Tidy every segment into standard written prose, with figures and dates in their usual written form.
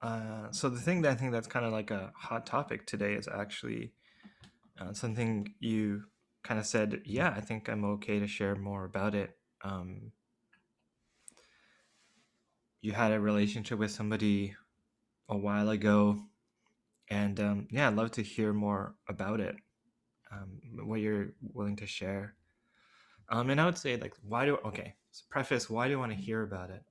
So the thing that I think that's kind of like a hot topic today is actually something you kind of said. Yeah, I think I'm okay to share more about it. Um, you had a relationship with somebody a while ago, and yeah, I'd love to hear more about it. What you're willing to share. And I would say like, why do okay? So preface, why do you want to hear about it?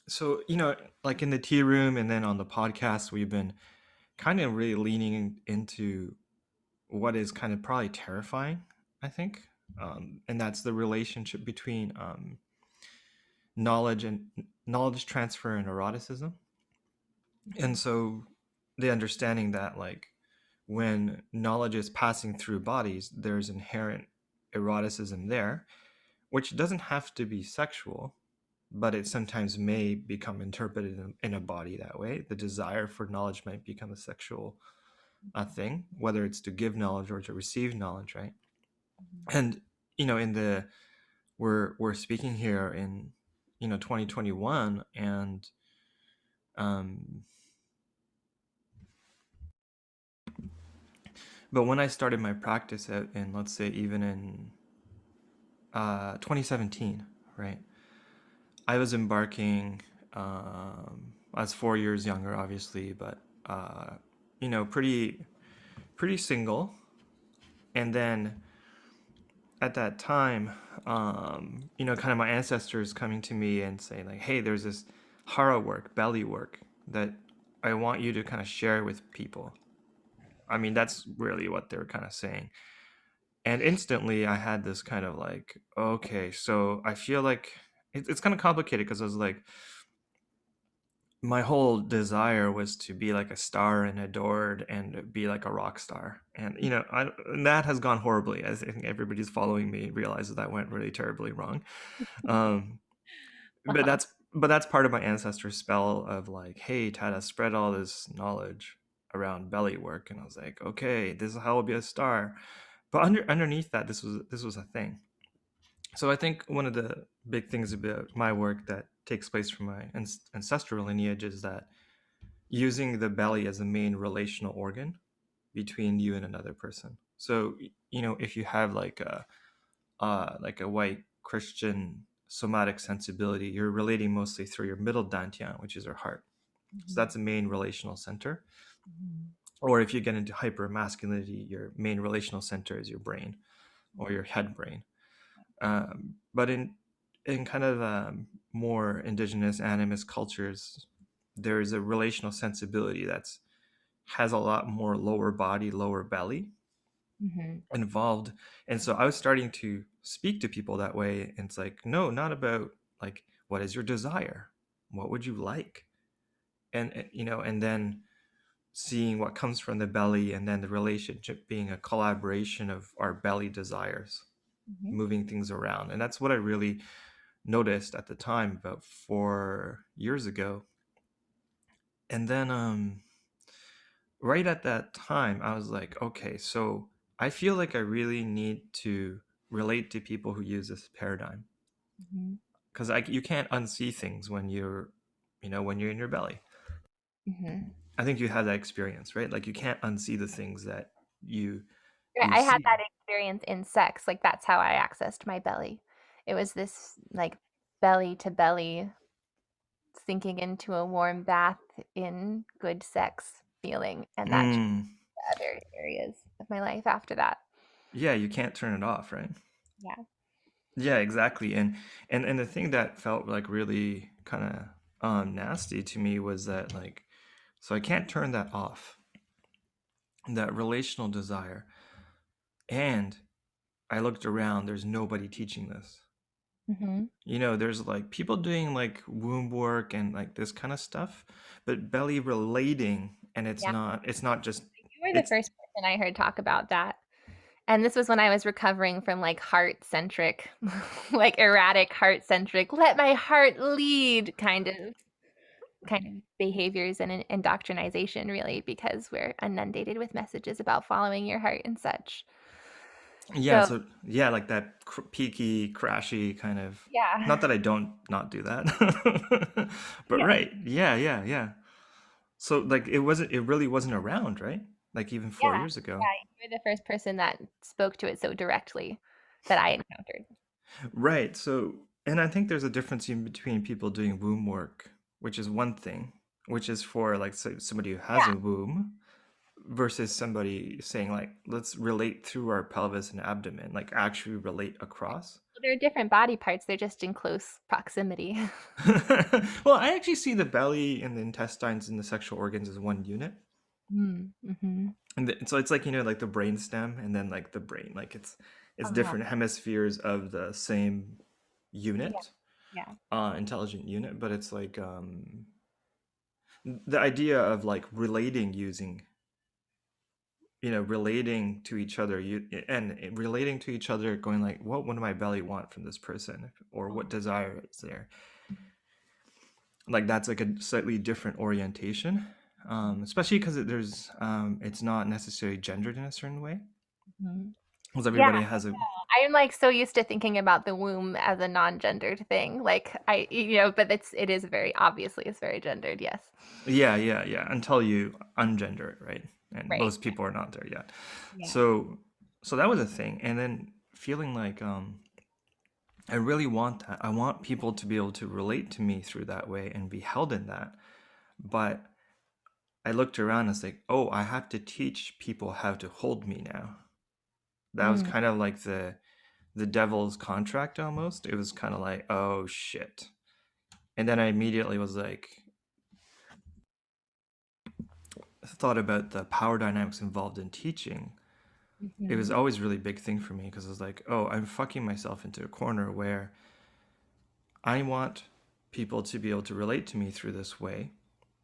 So like in the tea room and then on the podcast, we've been kind of really leaning into what is kind of probably terrifying, I think, and that's the relationship between knowledge and knowledge transfer and eroticism. And so the understanding that like when knowledge is passing through bodies, there's inherent eroticism there, which doesn't have to be sexual, but it sometimes may become interpreted in a body that way. The desire for knowledge might become a sexual thing, whether it's to give knowledge or to receive knowledge, right? And in the we're speaking here in 2021, and um, but when I started my practice in, let's say, even in 2017, right? I was embarking. I was 4 years younger, obviously, but pretty single. And then at that time, kind of my ancestors coming to me and saying like, "Hey, there's this hara work, belly work that I want you to kind of share with people." I mean, that's really what they were kind of saying. And instantly, I had this kind of like, okay, so I feel like it's kind of complicated because I was like, my whole desire was to be like a star and adored and be like a rock star. And and that has gone horribly. I think everybody's following me realizes that went really terribly wrong. Um, but Uh-huh. that's part of my ancestor's spell of like, hey, Tada, spread all this knowledge around belly work. And I was like, okay, this is how I'll be a star. But underneath that, this was a thing. So I think one of the big things about my work that takes place from my ancestral lineage is that using the belly as the main relational organ between you and another person. So if you have like a white Christian somatic sensibility, you're relating mostly through your middle dantian, which is your heart. So Mhm. that's a main relational center. Mhm. Or if you get into hyper masculinity, your main relational center is your brain or your head brain. But in kind of more indigenous animist cultures, there is a relational sensibility that's has a lot more lower body, lower belly Mhm. involved. And so I was starting to speak to people that way. And it's like, no, not about like, what is your desire? What would you like? And then seeing what comes from the belly, and then the relationship being a collaboration of our belly desires, Mhm. moving things around. And that's what I really noticed at the time about 4 years ago. And then right at that time, I was like, okay, so I feel like I really need to relate to people who use this paradigm, Mhm. because you can't unsee things when you're in your belly. Mhm. I think you have that experience, right? Like you can't unsee the things that you Right, you I had see. that experience in sex, like, that's how I accessed my belly. It was this, like, belly to belly sinking into a warm bath in good sex feeling, and that changed Mm, other areas of my life after that. yeah, you can't turn it off, right? Yeah. Yeah, exactly. And the thing that felt like really kind of nasty to me was that like, so I can't turn that off, that relational desire. And I looked around, there's nobody teaching this. Mhm. There's like people doing like womb work and like this kind of stuff, but belly relating, and Yeah. it's not just You were the it's first person I heard talk about that. And this was when I was recovering from like heart-centric, like erratic heart-centric, let my heart lead kind of behaviors and indoctrination really because we're inundated with messages about following your heart and such. Yeah, So so yeah, like that peaky, crashy kind of. yeah, Not that I don't not do that, but yeah, right, yeah, yeah, yeah. So like it really wasn't around, right? Like even yeah, 4 years ago. yeah. You were the first person that spoke to it so directly that I encountered. Right. So, and I think there's a difference in between people doing womb work, which is one thing, which is for like say, somebody who has Yeah, a womb, versus somebody saying like, let's relate through our pelvis and abdomen, like actually relate across. well, they're different body parts. They're just in close proximity. Well, I actually see the belly and the intestines and the sexual organs as one unit. Mm-hmm. And so it's like, like the brain stem and then like the brain, like it's Uh-huh. different hemispheres of the same Yeah, unit, yeah. intelligent unit, but it's like the idea of like relating using, relating to each other, relating to each other, going like, what would my belly want from this person, or what desire is there? Like that's like a slightly different orientation, especially because it's not necessarily gendered in a certain way, Mhm. because Yeah, everybody has a. I'm like so used to thinking about the womb as a non-gendered thing. Like but it is very obviously it's very gendered, yes. Yeah, yeah, yeah. Until you ungender it, right? And Right. most people are not there yet. Yeah. So that was a thing. And then feeling like I really want that. I want people to be able to relate to me through that way and be held in that. But I looked around and it's like, oh, I have to teach people how to hold me now. That was Mm. kind of like the devil's contract almost. It was kind of like, oh shit. And then I immediately was like, thought about the power dynamics involved in teaching. It was Mhm. always a really big thing for me because I was like, oh, I'm fucking myself into a corner where I want people to be able to relate to me through this way,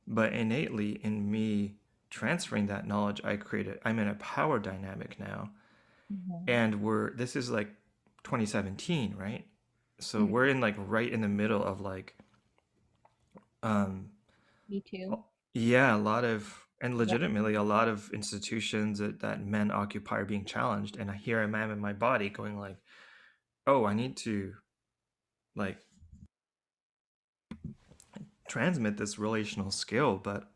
but innately in me transferring that knowledge, I'm in a power dynamic now. Mhm. And this is like 2017, right? So Mhm. we're in like right in the middle of like, um, Me too. yeah, a lot of, and Yeah. legitimately a lot of institutions that men occupy are being challenged. And here I am in my body going like, oh, I need to like transmit this relational skill, but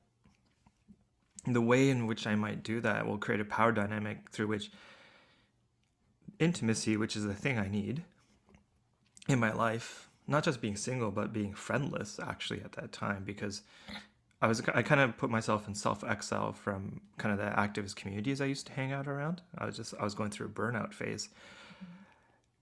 the way in which I might do that will create a power dynamic through which intimacy, which is the thing I need in my life, not just being single, but being friendless actually at that time, because I kind of put myself in self exile from kind of the activist communities I used to hang out around. I was going through a burnout phase.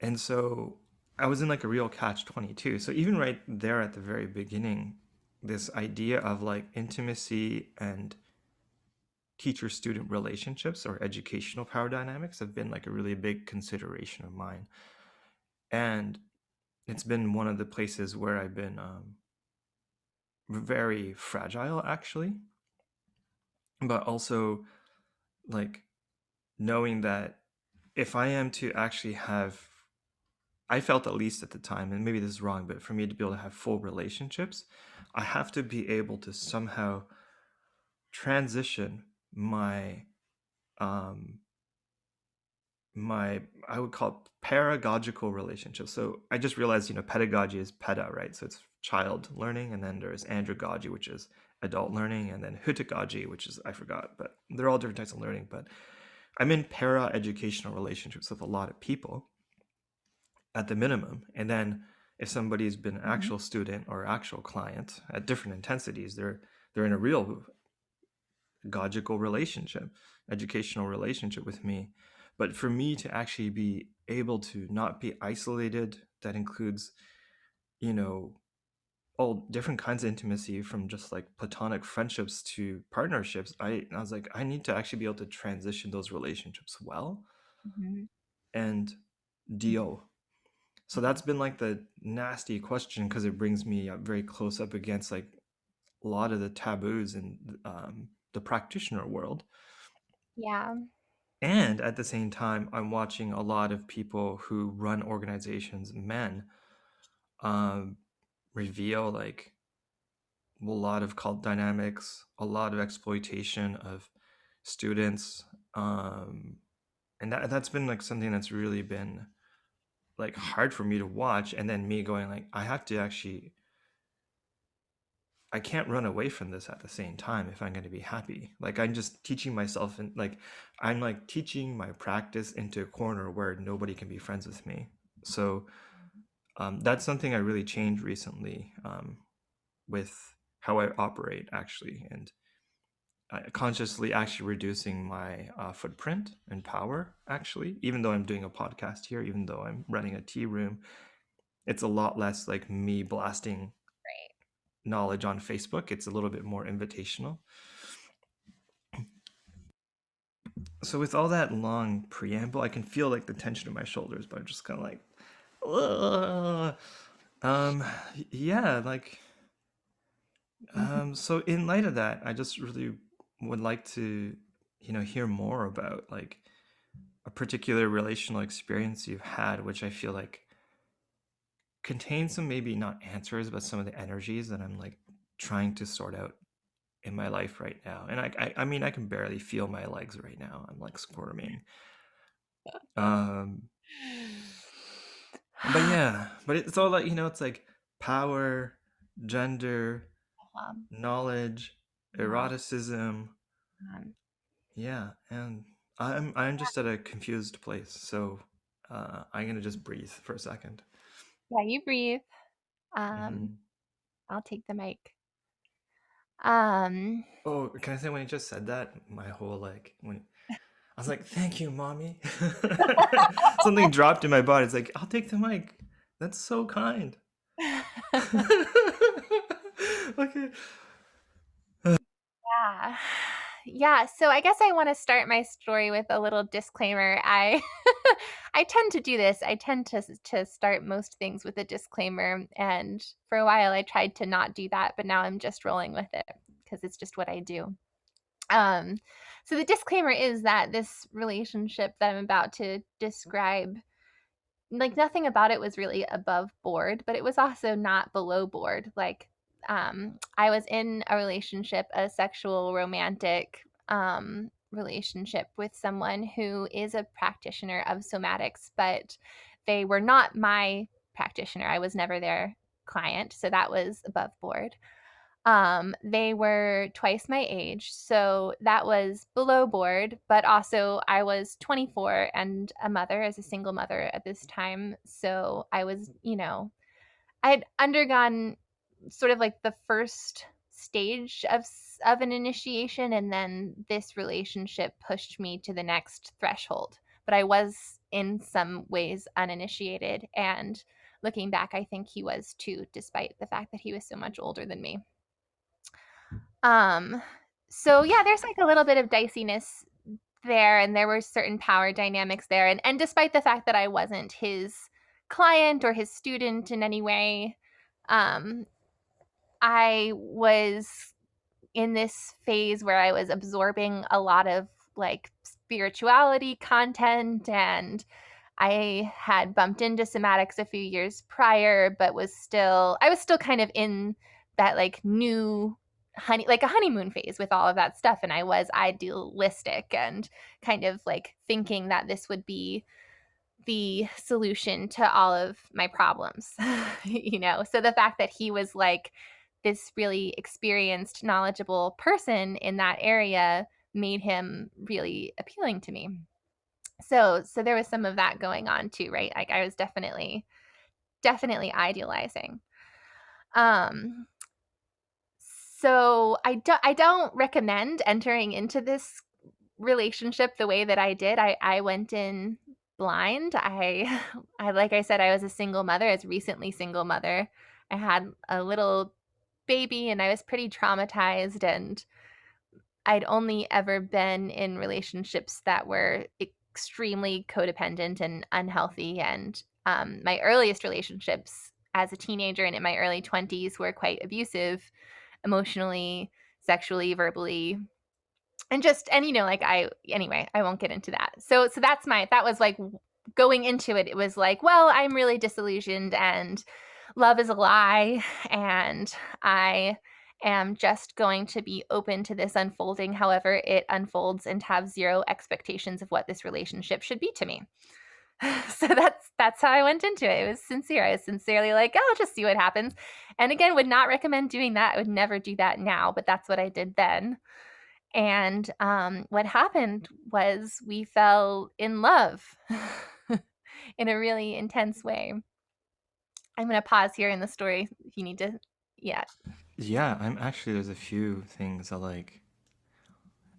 And so I was in like a real catch 22. So even right there at the very beginning, this idea of like intimacy and teacher student relationships or educational power dynamics have been like a really big consideration of mine. And it's been one of the places where I've been very fragile, actually, but also like knowing that if I am to actually have, I felt at least at the time, and maybe this is wrong, but for me to be able to have full relationships, I have to be able to somehow transition um, my I would call it pedagogical relationship. So I just realized, pedagogy is peda, right? So it's child learning, and then there's andragogy, which is adult learning, and then hudagogy, which is I forgot, but they're all different types of learning. But I'm in para educational relationships with a lot of people at the minimum, and then if somebody's been an Mhm. actual student or actual client at different intensities, they're in a real gogical relationship, educational relationship with me. But for me to actually be able to not be isolated, that includes, you know, all different kinds of intimacy from just like platonic friendships to partnerships. I was like, I need to actually be able to transition those relationships well Mhm. and deal. So that's been like the nasty question because it brings me up very close up against like a lot of the taboos in the practitioner world. Yeah. And at the same time, I'm watching a lot of people who run organizations, men, um, reveal like a lot of cult dynamics, a lot of exploitation of students, um, And that's been like something that's really been like hard for me to watch, and then me going like, I can't run away from this at the same time if I'm going to be happy. Like I'm just teaching myself, and like I'm like teaching my practice into a corner where nobody can be friends with me. So that's something I really changed recently, with how I operate actually, and consciously actually reducing my footprint and power actually, even though I'm doing a podcast here, even though I'm running a tea room, it's a lot less like me blasting Right. knowledge on Facebook. It's a little bit more invitational. So with all that long preamble, I can feel like the tension in my shoulders, but I'm just kind of like, ugh. um, yeah, like, so in light of that, I just really would like to, hear more about like a particular relational experience you've had, which I feel like contains some maybe not answers, but some of the energies that I'm like trying to sort out in my life right now. And I mean, I can barely feel my legs right now. I'm like squirming. Um, but yeah, but it's all like, it's like power, gender, Um, knowledge, no, eroticism. um, Yeah, and I'm just at a confused place. So I'm gonna just breathe for a second. yeah, you breathe. Hmm. I'll take the mic. Um, Oh, can I say when you just said that, my whole like when I was like, "Thank you, mommy." Something dropped in my body. It's like, "I'll take the mic." That's so kind. Okay. yeah. Yeah, so I guess I want to start my story with a little disclaimer. I I tend to do this. I tend to start most things with a disclaimer, and for a while I tried to not do that, but now I'm just rolling with it because it's just what I do. Um so the disclaimer is that this relationship that I'm about to describe, like nothing about it was really above board, but it was also not below board. Like I was in a relationship, a sexual romantic relationship with someone who is a practitioner of somatics, but they were not my practitioner. I was never their client, so that was above board. They were twice my age, so that was below board, but also I was 24 and a mother, as a single mother at this time. So I was, I had undergone sort of like the first stage of an initiation, and then this relationship pushed me to the next threshold. But I was in some ways uninitiated, and looking back, I think he was too, despite the fact that he was so much older than me. Um, so yeah, there's like a little bit of diciness there, and there were certain power dynamics there. And despite the fact that I wasn't his client or his student in any way, um, I was in this phase where I was absorbing a lot of like spirituality content, and I had bumped into somatics a few years prior, but I was still kind of in that like new like a honeymoon phase with all of that stuff. And I was idealistic and kind of like thinking that this would be the solution to all of my problems, So the fact that he was like this really experienced, knowledgeable person in that area made him really appealing to me. So there was some of that going on too, right? Like I was definitely idealizing. Um so I don't recommend entering into this relationship the way that I did. I went in blind. I like I said, I was a single mother, as recently single mother. I had a little baby and I was pretty traumatized, and I'd only ever been in relationships that were extremely codependent and unhealthy. And my earliest relationships as a teenager and in my early 20s were quite abusive, emotionally, sexually, verbally, and like I won't get into that. So that was like going into it. It was like, well, I'm really disillusioned and love is a lie, and I am just going to be open to this unfolding however it unfolds and have zero expectations of what this relationship should be to me. So that's how I went into it. It was sincere. I was sincerely like, "Oh, I'll just see what happens." And again, would not recommend doing that. I would never do that now, but that's what I did then. And what happened was we fell in love in a really intense way. I'm going to pause here in the story if you need to. Yeah. Yeah, I'm actually there's a few things I like.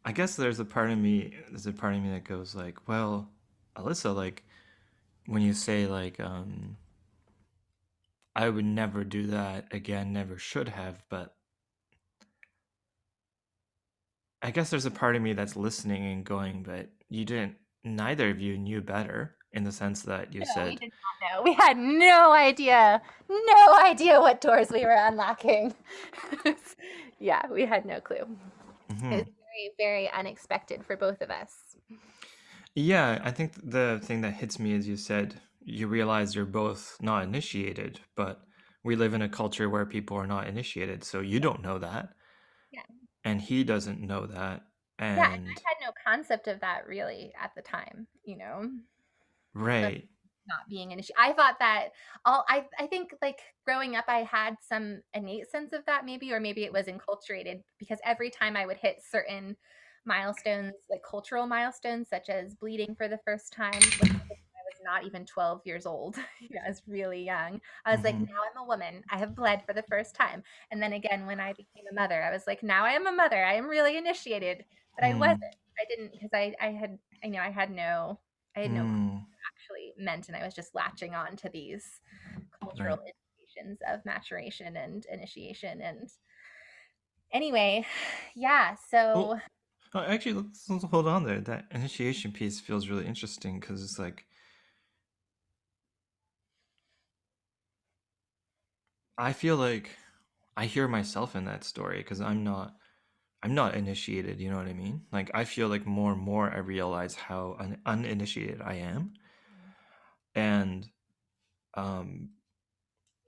I guess there's a part of me that goes like, well, Alyssa, like when you say like I would never do that again, never should have, but I guess there's a part of me that's listening and going, but you didn't, neither of you knew better in the sense that you No, we said, did not know. We had no idea what doors we were unlocking. Yeah, we had no clue. It was hmm. very, very unexpected for both of us. Yeah, I think the thing that hits me is you said you realize you're both not initiated, but we live in a culture where people are not initiated, so you don't know that, Yeah. and he doesn't know that, Yeah, and and I had no concept of that really at the time, of right. not being an issue. I thought that I think like growing up I had some innate sense of that maybe, or maybe it was enculturated because every time I would hit certain milestones, like cultural milestones, such as bleeding for the first time when I was not even 12 years old. I was really young. I was like, Hmm. now I'm a woman. I have bled for the first time. And then again, when I became a mother, I was like, now I am a mother. I am really initiated. But I wasn't. Hmm. I didn't because I had I had no clue Hmm. actually meant, and I was just latching on to these cultural Right. indications of maturation and initiation. And anyway, yeah, so Well, actually, let's hold on there. That initiation piece feels really interesting because it's like I feel like I hear myself in that story because I'm not initiated, you know what I mean? Like I feel like more and more I realize how uninitiated I am. And um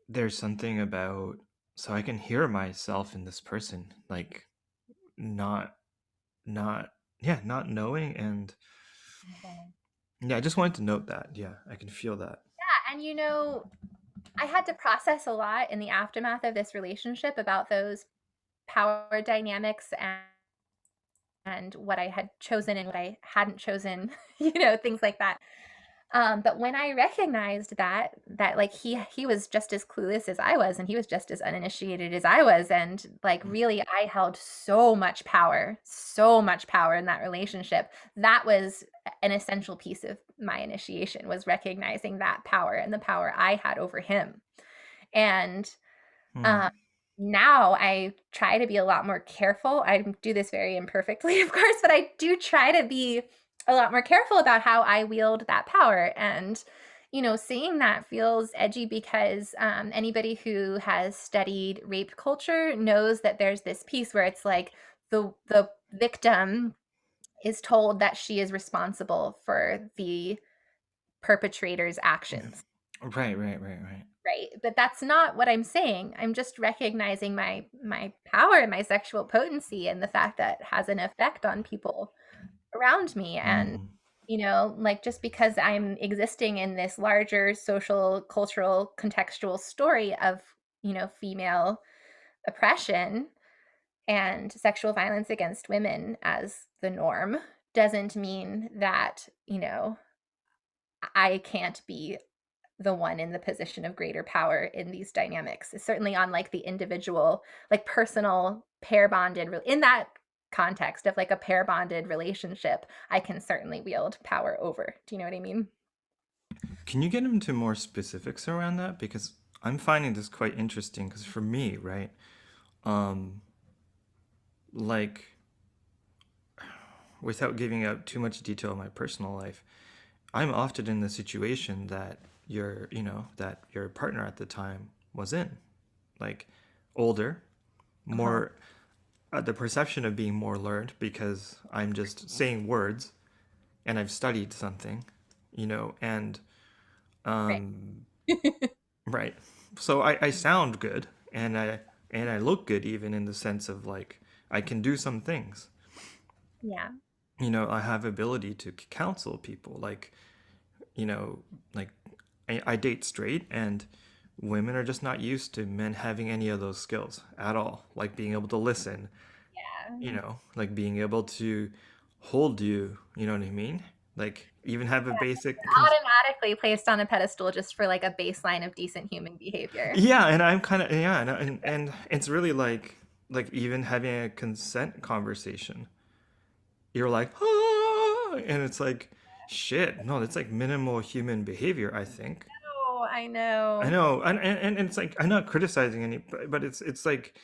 there's something about so I can hear myself in this person like not not yeah, not knowing and yeah, I just wanted to note that. Yeah, I can feel that. yeah, and I had to process a lot in the aftermath of this relationship about those power dynamics and what I had chosen and what I hadn't chosen, things like that. But when I recognized that like he was just as clueless as I was, and he was just as uninitiated as I was, and like really I held so much power in that relationship. That was an essential piece of my initiation, was recognizing that power and the power I had over him. And Hmm. um, now I try to be a lot more careful. I do this very imperfectly, of course, but I do try to be a lot more careful about how I wield that power. And, seeing that feels edgy because anybody who has studied rape culture knows that there's this piece where it's like the victim is told that she is responsible for the perpetrator's actions. Right, right, right, right. Right, but that's not what I'm saying. I'm just recognizing my power and my sexual potency and the fact that it has an effect on people around me. And Hmm. like just because I'm existing in this larger social, cultural, contextual story of female oppression and sexual violence against women as the norm doesn't mean that I can't be the one in the position of greater power in these dynamics. Certainly on like the individual, like personal pair bonded, in that context of like a pair bonded relationship, I can certainly wield power over. Do you know what I mean? Can you get into more specifics around that? Because I'm finding this quite interesting. Because for me, right, um, like without giving out too much detail of my personal life, I'm often in the situation that that your partner at the time was in, like older, Uh-huh. more the perception of being more learned because I'm just saying words and I've studied something, and Right. um, right. So I sound good, and and I look good even in the sense of like I can do some things. Yeah. You know, I have ability to counsel people. Like, you know, like I date straight, and women are just not used to men having any of those skills at all. Like being able to listen, you Yeah. know, like being able to hold you, you know what I mean? Like even have a basic Automatically placed on a pedestal just for like a baseline of decent human behavior. yeah, and I'm kind of yeah, and it's really like even having a consent conversation. You're like, ah, and it's like, shit, no, that's like minimal human behavior, I think. Oh, I I know. know, and it's like I'm not criticizing any, but it's like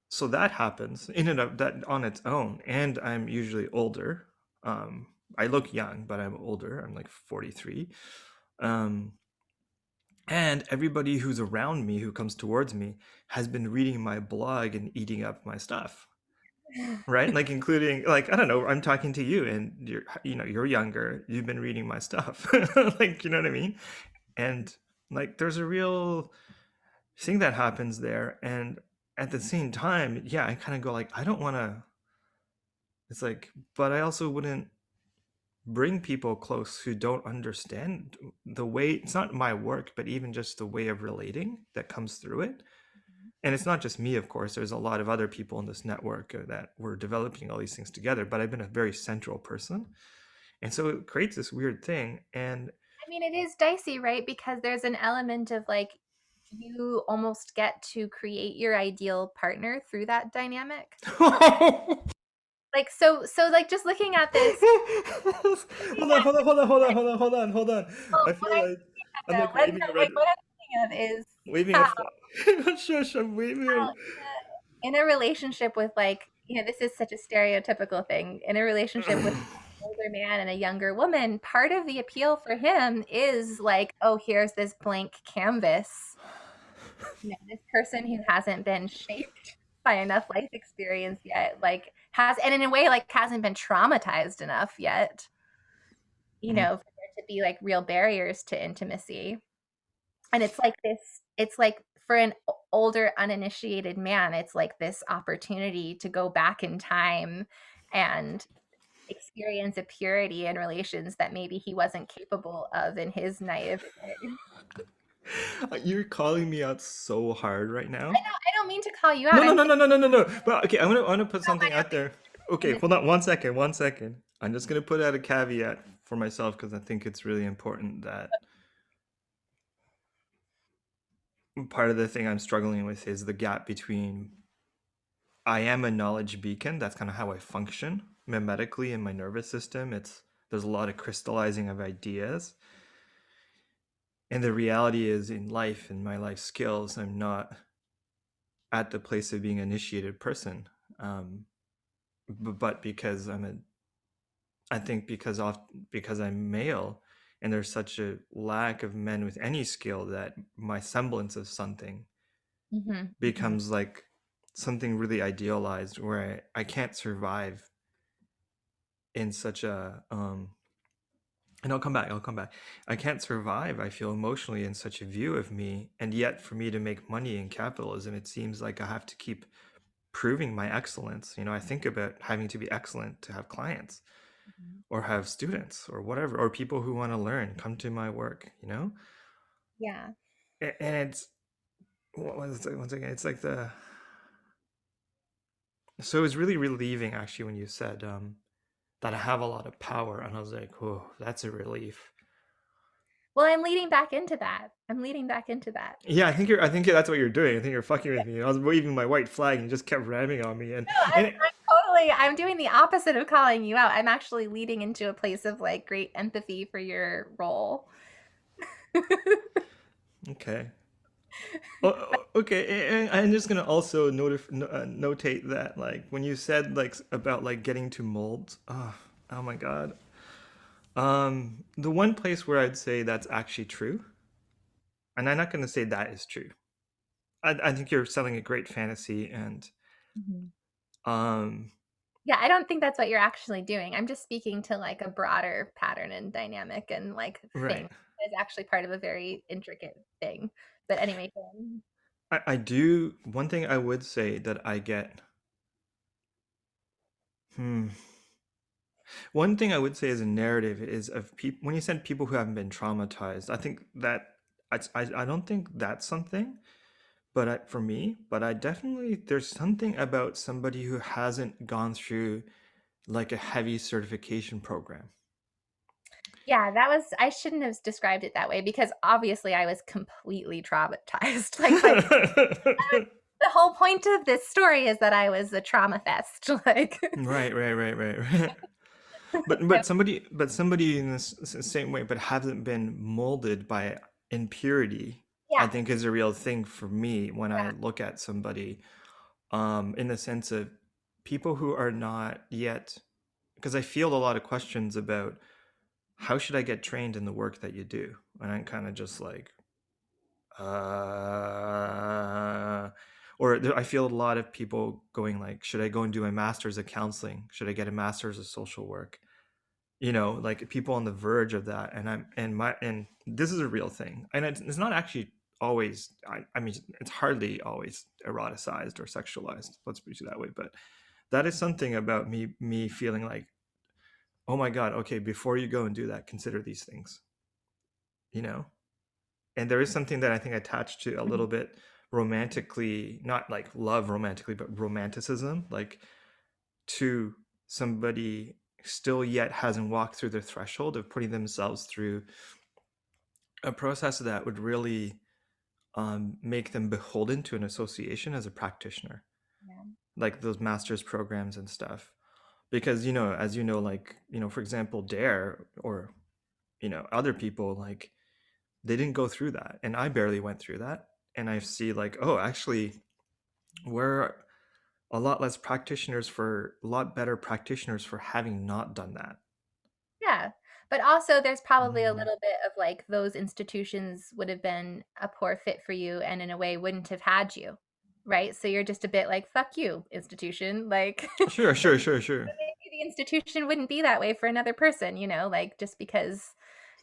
so that happens in and of that on its own, and I'm usually older. Um, I look young, but I'm older. I'm like 43. Um, and everybody who's around me who comes towards me has been reading my blog and eating up my stuff, right? Like including like I don't know, I'm talking to you and you're you know, you're younger, you've been reading my stuff. Like, you know what I mean? And like there's a real thing that happens there, and at the same time, yeah, I kind of go like I don't want to it's like but I also wouldn't bring people close who don't understand the way it's not my work, but even just the way of relating that comes through it. And it's not just me, of course, there's a lot of other people in this network that we're developing all these things together, but I've been a very central person, and so it creates this weird thing. And I mean, it is dicey, right? Because there's an element of like you almost get to create your ideal partner through that dynamic. Like so like just looking at this looking hold on. well, I what feel like I'm no, like waving a red, like what I'm thinking of is waving a how flag. Shush, I'm waving. in a relationship with like, this is such a stereotypical thing. In a relationship with A... an older man and a younger woman, part of the appeal for him is like, oh, here's this blank canvas. This person who hasn't been shaped by enough life experience yet, like has, and in a way, like hasn't been traumatized enough yet, for there to be like real barriers to intimacy. And it's like this, it's like for an older uninitiated man, it's like this opportunity to go back in time and experience a purity in relations that maybe he wasn't capable of in his naivete. You're calling me out so hard right now. I don't mean to call you out. No, no, I'm no, saying no, no, no, no, no. But okay, I'm gonna put how something out my there. Okay, opinion hold on, one second. I'm just gonna put out a caveat for myself because I think it's really important that part of the thing I'm struggling with is the gap between I am a knowledge beacon. That's kind of how I function mimetically in my nervous system. There's a lot of crystallizing of ideas. And the reality is in life and my life skills, I'm not at the place of being an initiated person. Um, but because I think because I'm male and there's such a lack of men with any skill that my semblance of something Mhm. becomes like something really idealized where I can't survive in such a and I'll come back. I can't survive, I feel emotionally in such a view of me, and yet for me to make money in capitalism, it seems like I have to keep proving my excellence. You know, I think about having to be excellent to have clients Mhm. or have students or whatever, or people who want to learn come to my work, you know? Yeah. And it's once again, it's like the so it was really relieving actually when you said that I have a lot of power, and I was like, oh, that's a relief. Well, I'm leading back into that. I'm leading back into that. Yeah, I think that's what you're doing. I think you're fucking with me. I was waving my white flag and you just kept ramming on me, No, and it, I'm doing the opposite of calling you out. I'm actually leading into a place of like great empathy for your role. okay. Okay, and I'm just gonna also notate that like when you said like about like getting to molds, oh my God. The one place where I'd say that's actually true, and I'm not gonna say that is true. I think you're selling a great fantasy, and Mhm. um, Yeah, I don't think that's what you're actually doing. I'm just speaking to like a broader pattern and dynamic and like thing right. that is actually part of a very intricate thing. But anyway, I do. One thing I would say that I get. Hmm. One thing I would say as a narrative is of people when you said people who haven't been traumatized. I think that I don't think that's something, but for me, but I definitely there's something about somebody who hasn't gone through like a heavy certification program. Yeah, that was, I shouldn't have described it that way because obviously I was completely traumatized. Like the whole point of this story is that I was a trauma fest. Like Right. But somebody in this same way, but hasn't been molded by impurity, I yeah, think is a real thing for me when I yeah, look at somebody, in the sense of people who are not yet, because I feel a lot of questions about how should I get trained in the work that you do, and I'm kind of just like, uh, I feel a lot of people going like, should I go and do a master's of counseling? Should I get a master's of social work? Like people on the verge of that, and this is a real thing, and it's not actually always, I mean, it's hardly always eroticized or sexualized, let's put it that way, but that is something about me feeling like, oh my god, okay, before you go and do that, consider these things, you know and there is something that I think attached to a mhm, little bit romantically, not like love romantically, but romanticism, like to somebody still yet hasn't walked through the threshold of putting themselves through a process that would really, make them beholden to an association as a practitioner, yeah, like those master's programs and stuff. Because, as you know, like, for example, Dare or, other people, like, they didn't go through that. And I barely went through that. And I see, like, oh, actually, we're a lot better practitioners for having not done that. yeah. But also, there's probably a Mm. little bit of like those institutions would have been a poor fit for you, and in a way wouldn't have had you, right? So you're just a bit like, fuck you, institution. Like, Sure, sure, sure, sure. maybe the institution wouldn't be that way for another person, like just because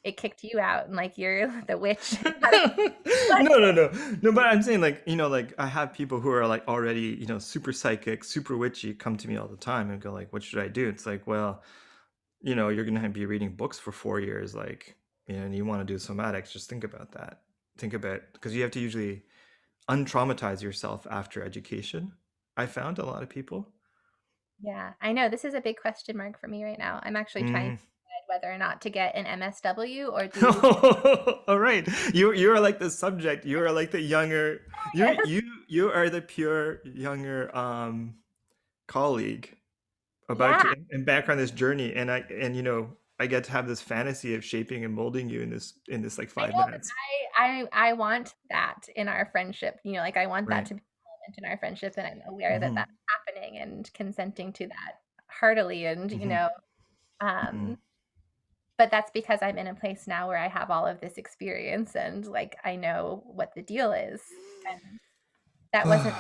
it kicked you out and like you're the witch. No, but I'm saying, like, like I have people who are like already, super psychic, super witchy, come to me all the time and go like, what should I do? It's like, well, you're gonna be reading books for 4 years, like, and you want to do somatics, just think about that. Think about, because you have to usually untraumatize yourself after education. I found a lot of people. Yeah, I know this is a big question mark for me right now. I'm actually trying to Mm. decide whether or not to get an MSW or do. All right, you are like the subject. You are like the younger. You are the pure younger, colleague about Yeah, to embark on this journey, and I get to have this fantasy of shaping and molding you in this like I five know, but minutes. I want that in our friendship. Like I want that Right. to be an element in our friendship, and I'm aware that Mm-hmm. that's happening and consenting to that heartily. And Mm-hmm. Mm-hmm. um, but that's because I'm in a place now where I have all of this experience and like I know what the deal is, and that wasn't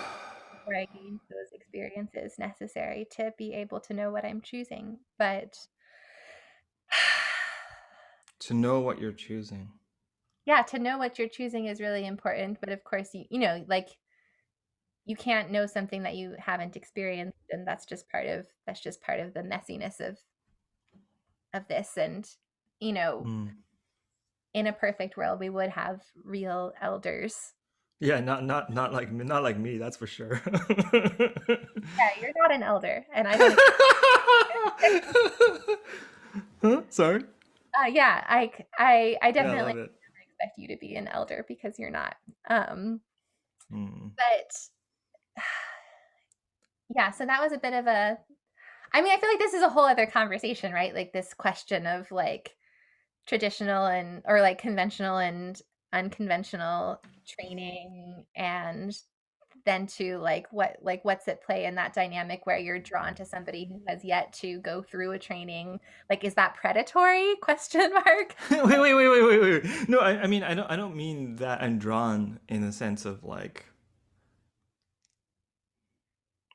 where I gained those experiences necessary to be able to know what I'm choosing. But To know what you're choosing. yeah, to know what you're choosing is really important. But of course, like you can't know something that you haven't experienced, and that's just part of the messiness of this. And you know, Mm. in a perfect world, we would have real elders. Yeah, not like me, that's for sure. Yeah, you're not an elder, and I don't. Huh? Sorry. Yeah, I Yeah, I definitely love it. expect you to be an elder because you're not. Um, Mm. but yeah, so that was a bit of a. I mean, I feel like this is a whole other conversation, right? Like this question of like traditional and or like conventional and unconventional training, and then to what's at play in that dynamic where you're drawn to somebody who has yet to go through a training. Like, is that predatory? Question mark. Wait. No, I mean, I don't mean that I'm drawn in the sense of like,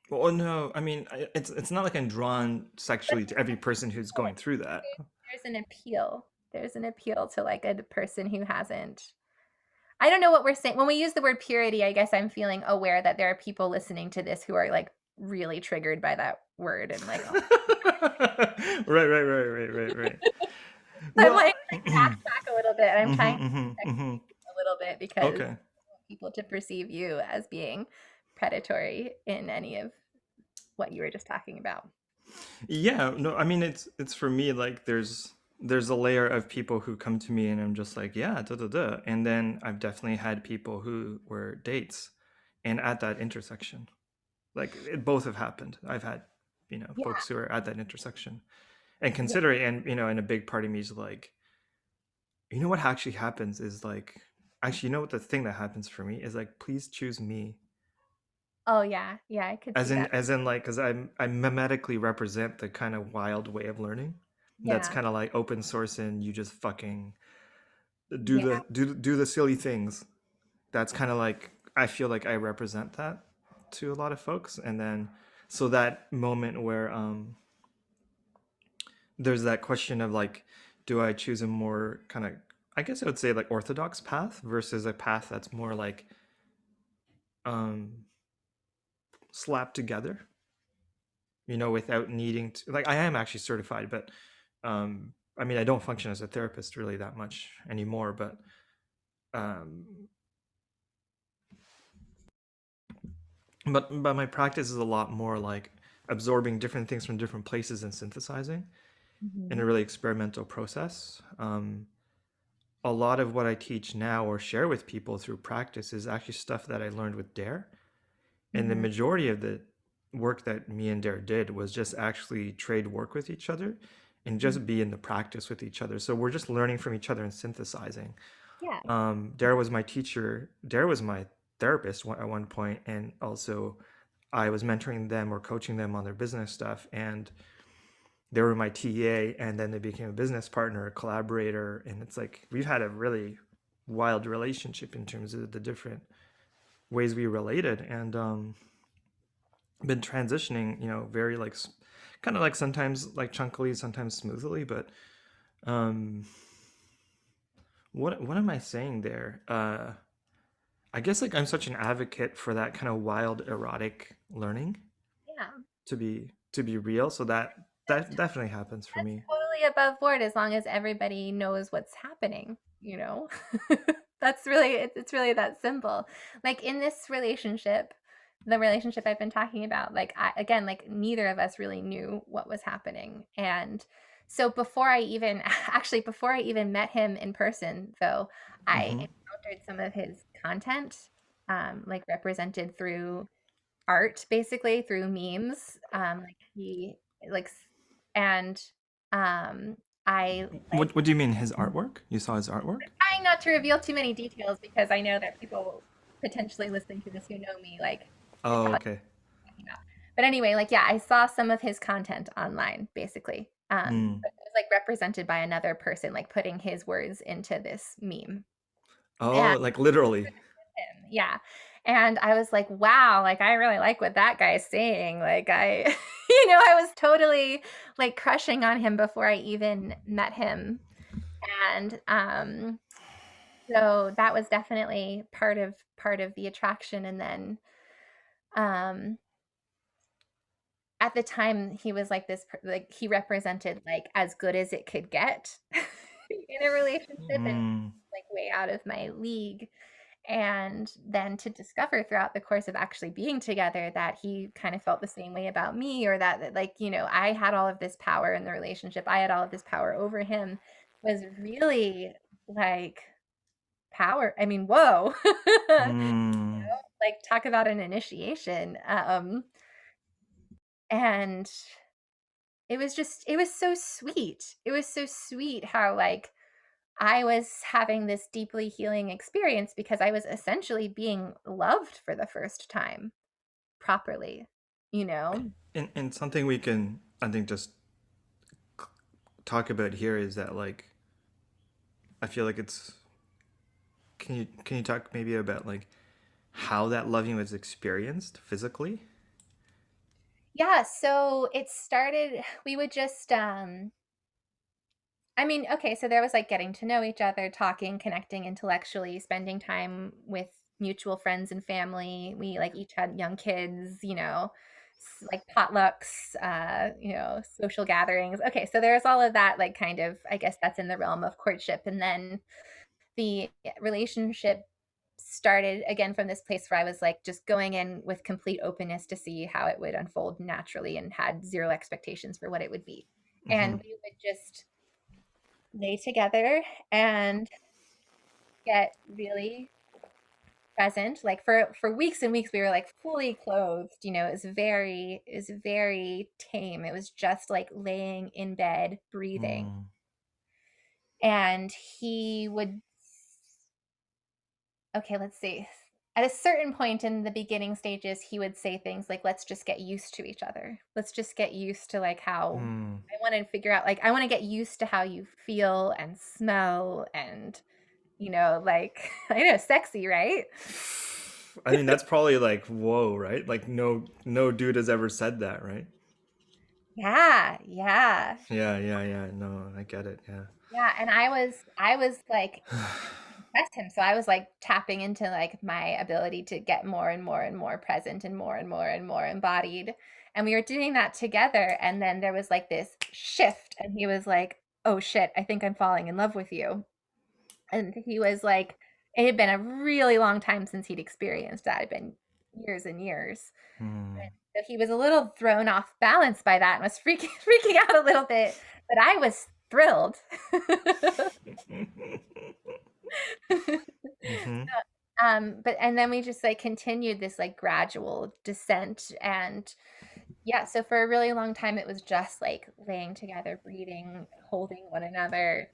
well, no, I mean, it's not like I'm drawn But sexually to every person who's going through that. there's an appeal. There's an appeal to like a person who hasn't. I don't know what we're saying when we use the word purity. I guess I'm feeling aware that there are people listening to this who are like really triggered by that word and like, oh. Right. I'm Well, like backtrack a little bit. I'm trying to protect hmm a little bit because I okay. don't want people to perceive you as being predatory in any of what you were just talking about. Yeah, no, I mean it's for me like there's a layer of people who come to me and I'm just like, yeah, da da da. And then I've definitely had people who were dates and at that intersection. Like both have happened. I've had, Yeah. folks who are at that intersection. And Yeah. considering and and a big part of me is like, what actually happens is like actually what the thing that happens for me is like, please choose me. Oh yeah. Yeah, I could As see in that. as in like because I mimetically represent the kind of wild way of learning that's Yeah. kind of like open source and you just fucking Yeah. do the silly things. That's kind of like I feel like I represent that to a lot of folks. And then so that moment where there's that question of like, do I choose a more kind of, I guess I would say like orthodox path versus a path that's more like um slapped together, without needing to, like, I am actually certified, but I mean I don't function as a therapist really that much anymore, but um but my practice is a lot more like absorbing different things from different places and synthesizing in a Mhm. really experimental process. A lot of what I teach now or share with people through practice is actually stuff that I learned with Dare. And the Mhm. majority of the work that me and Dare did was just actually trade work with each other and Mhm. just be in the practice with each other. So we're just learning from each other and synthesizing. Yeah. Dare was my teacher. Dare was my therapist at one point, and also I was mentoring them or coaching them on their business stuff. And they were my TA, and then they became a business partner, a collaborator, and it's like we've had a really wild relationship in terms of the different ways we related, and been transitioning, very like kind of like sometimes like chunkily, sometimes smoothly, but um, what am I saying there? I guess like I'm such an advocate for that kind of wild erotic learning Yeah. to be real, so that definitely happens for That's me. totally above board as long as everybody knows what's happening, you know? That's really it's really that simple. Like in this relationship, the relationship I've been talking about, like again, like neither of us really knew what was happening. And so before I even actually before I even met him in person, though, I Hmm. encountered some of his content like represented through art basically through memes like he like and um I like What do you mean his artwork? You saw his artwork? trying not to reveal too many details because I know that people potentially listening to this who know me like could Oh, probably okay. talking about. But anyway, like yeah, I saw some of his content online basically. Mm. But it was like represented by another person like putting his words into this meme. Oh, like literally. Him. Yeah. And I was like, wow, like I really like what that guy's saying. Like I I was totally like crushing on him before I even met him. And so that was definitely part of the attraction. And then um at the time he was like this like he represented like as good as it could get in a relationship and Mm. like way out of my league. And then to discover throughout the course of actually being together that he kind of felt the same way about me, or that like I had all of this power in the relationship, I had all of this power over him, was really like power. I mean, whoa. Mm. Like talk about an initiation. And it was so sweet. It was so sweet how like I was having this deeply healing experience because I was essentially being loved for the first time properly, you know? And something we can, I think, just talk about here is that like I feel like it's can you talk maybe about like how that loving was experienced physically? Yeah, so it started we would just I mean, okay, so there was like getting to know each other, talking, connecting intellectually, spending time with mutual friends and family. We like each had young kids, like potlucks, social gatherings. Okay, so there's all of that, like kind of, I guess that's in the realm of courtship. And then the relationship started again from this place where I was like just going in with complete openness to see how it would unfold naturally and had zero expectations for what it would be. Hmm. And we would just lay together and get really present. Like for weeks and weeks we were like fully clothed, it was very tame. It was just like laying in bed breathing. Mm. And he would, okay, let's see. At a certain point in the beginning stages, he would say things like, let's just get used to each other. Let's just get used to like how Mm. I want to figure out, like, I want to get used to how you feel and smell and, like, I know, sexy, right? I mean, that's probably like, whoa, right? Like, no dude has ever said that, right? Yeah, yeah, Yeah, yeah, yeah. No, I get it. Yeah. yeah. And I was like, impress him. So I was like tapping into like my ability to get more and more and more present and more and more and more embodied. And we were doing that together. And then there was like this shift, and he was like, oh shit, I think I'm falling in love with you. And he was like, it had been a really long time since he'd experienced that. It had been years and years. Mm. So he was a little thrown off balance by that and was freaking freaking out a little bit, but I was thrilled. Hmm. But and then we just like continued this like gradual descent. And yeah, so for a really long time it was just like laying together, breathing, holding one another.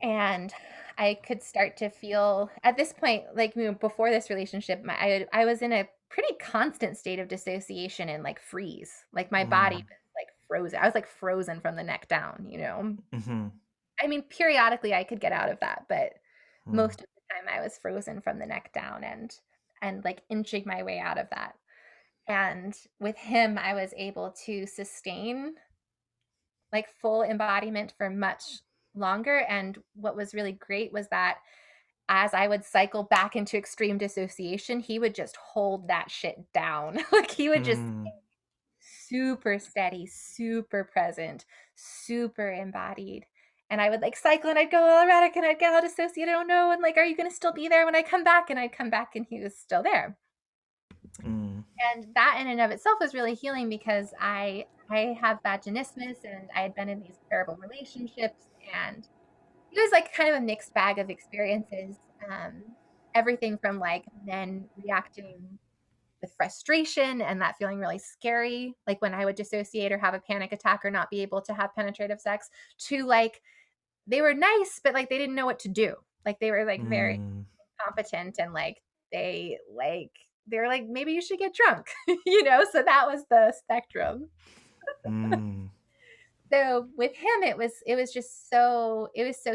And I could start to feel at this point, like before this relationship, I was in a pretty constant state of dissociation and like freeze. Like my body Mm. was like frozen. I was like frozen from the neck down. Hmm. I mean, periodically I could get out of that, but Mm. most of the time I was frozen from the neck down and like inching my way out of that. And with him, I was able to sustain like full embodiment for much longer. And what was really great was that as I would cycle back into extreme dissociation, he would just hold that shit down. Like he would just Mm. super steady, super present, super embodied. And I would like cycle and I'd go all erratic and I'd get all dissociated. I don't know. And like, are you going to still be there when I come back? And I'd come back and he was still there. Mm. And that in and of itself was really healing because I have vaginismus and I had been in these terrible relationships, and it was like kind of a mixed bag of experiences. Um, Everything from like men reacting with frustration and that feeling really scary, like when I would dissociate or have a panic attack or not be able to have penetrative sex, to like they were nice, but like they didn't know what to do. Like they were like very Mm. competent and they were like, maybe you should get drunk, So that was the spectrum. Mm. So with him, it was so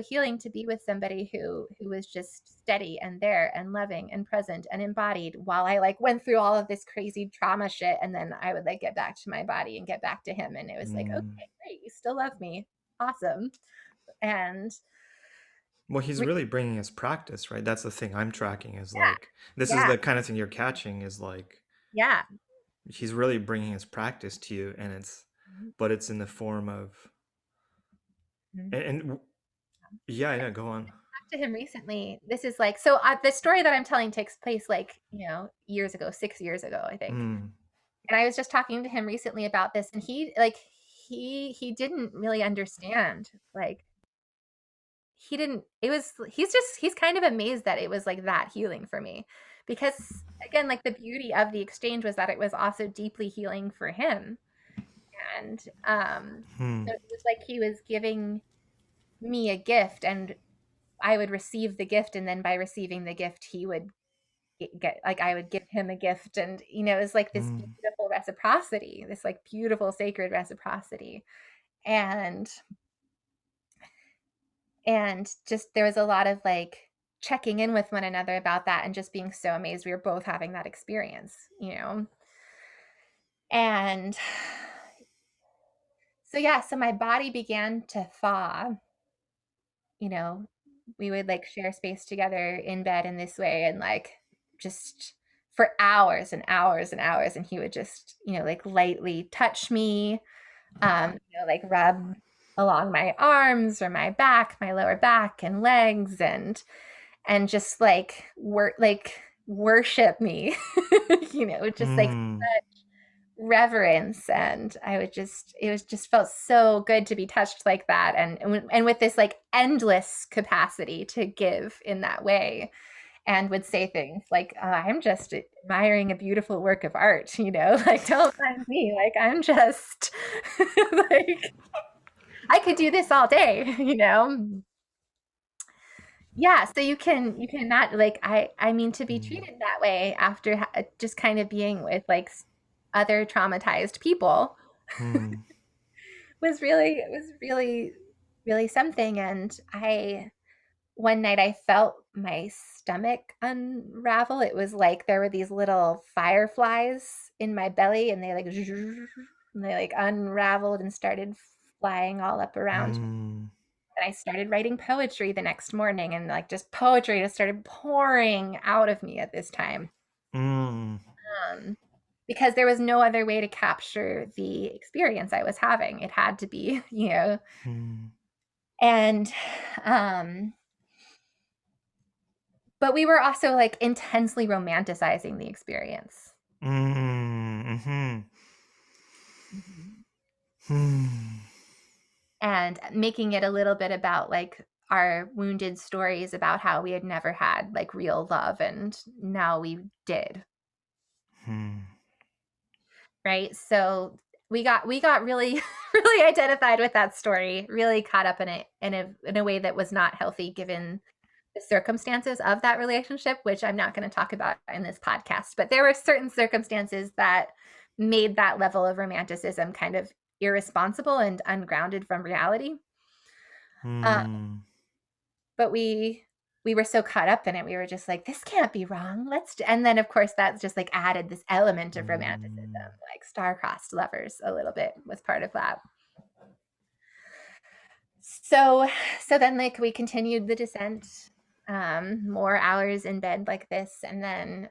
healing to be with somebody who was just steady and there and loving and present and embodied while I like went through all of this crazy trauma shit, and then I would like get back to my body and get back to him, and it was like, Mm. okay, great, you still love me, awesome. And Well, he's re- really bringing his practice, right? That's the thing I'm tracking is yeah, like, this is yeah, the kind of thing you're catching is like, yeah. he's really bringing his practice to you, and but it's in the form of, Mhm. and yeah, yeah, go on. To him recently. This is like so the story that I'm telling takes place like years ago, 6 years ago, I think. Mm. And I was just talking to him recently about this, and he didn't really understand. Like he didn't. It was he's kind of amazed that it was like that healing for me, because again, like the beauty of the exchange was that it was also deeply healing for him, and Hmm. so it was like he was giving me a gift, and I would receive the gift, and then by receiving the gift, he would get like I would give him a gift, and it was like this Mm. beautiful reciprocity, this like beautiful sacred reciprocity. And just there was a lot of like checking in with one another about that and just being so amazed we were both having that experience. And so yeah, so my body began to thaw, you know, we would like share space together in bed in this way and like just for hours and hours and hours. And he would just, like lightly touch me, like rub along my arms or my back, my lower back and legs, and just like worship me, just like Mm. reverence. And it was just felt so good to be touched like that, and with this like endless capacity to give in that way, and would say things like, I'm just admiring a beautiful work of art, like don't mind me, like I'm just like I could do this all day, yeah. So you cannot like I mean to be Mm. treated that way after just kind of being with like other traumatized people Mm. was really really something. And I one night I felt my stomach unravel. It was like there were these little fireflies in my belly, and they like unraveled and started flying all up around. Mm. And I started writing poetry the next morning, and like just poetry just started pouring out of me at this time. Mm. Um, because there was no other way to capture the experience I was having. It had to be, Mm. and um but we were also like intensely romanticizing the experience. Mm. Mhm. Mhm. Mm. And making it a little bit about like our wounded stories about how we had never had like real love, and now we did. Mm. Right? So we got really really identified with that story, really caught up in it in a way that was not healthy given the circumstances of that relationship, which I'm not going to talk about in this podcast. But there were certain circumstances that made that level of romanticism kind of irresponsible and ungrounded from reality. Uh, Mm. but we were so caught up in it, we were just like, this can't be wrong, and then of course that's just like added this element of romanticism, Mm. like star-crossed lovers a little bit was part of that. So then like we continued the descent, more hours in bed like this, and then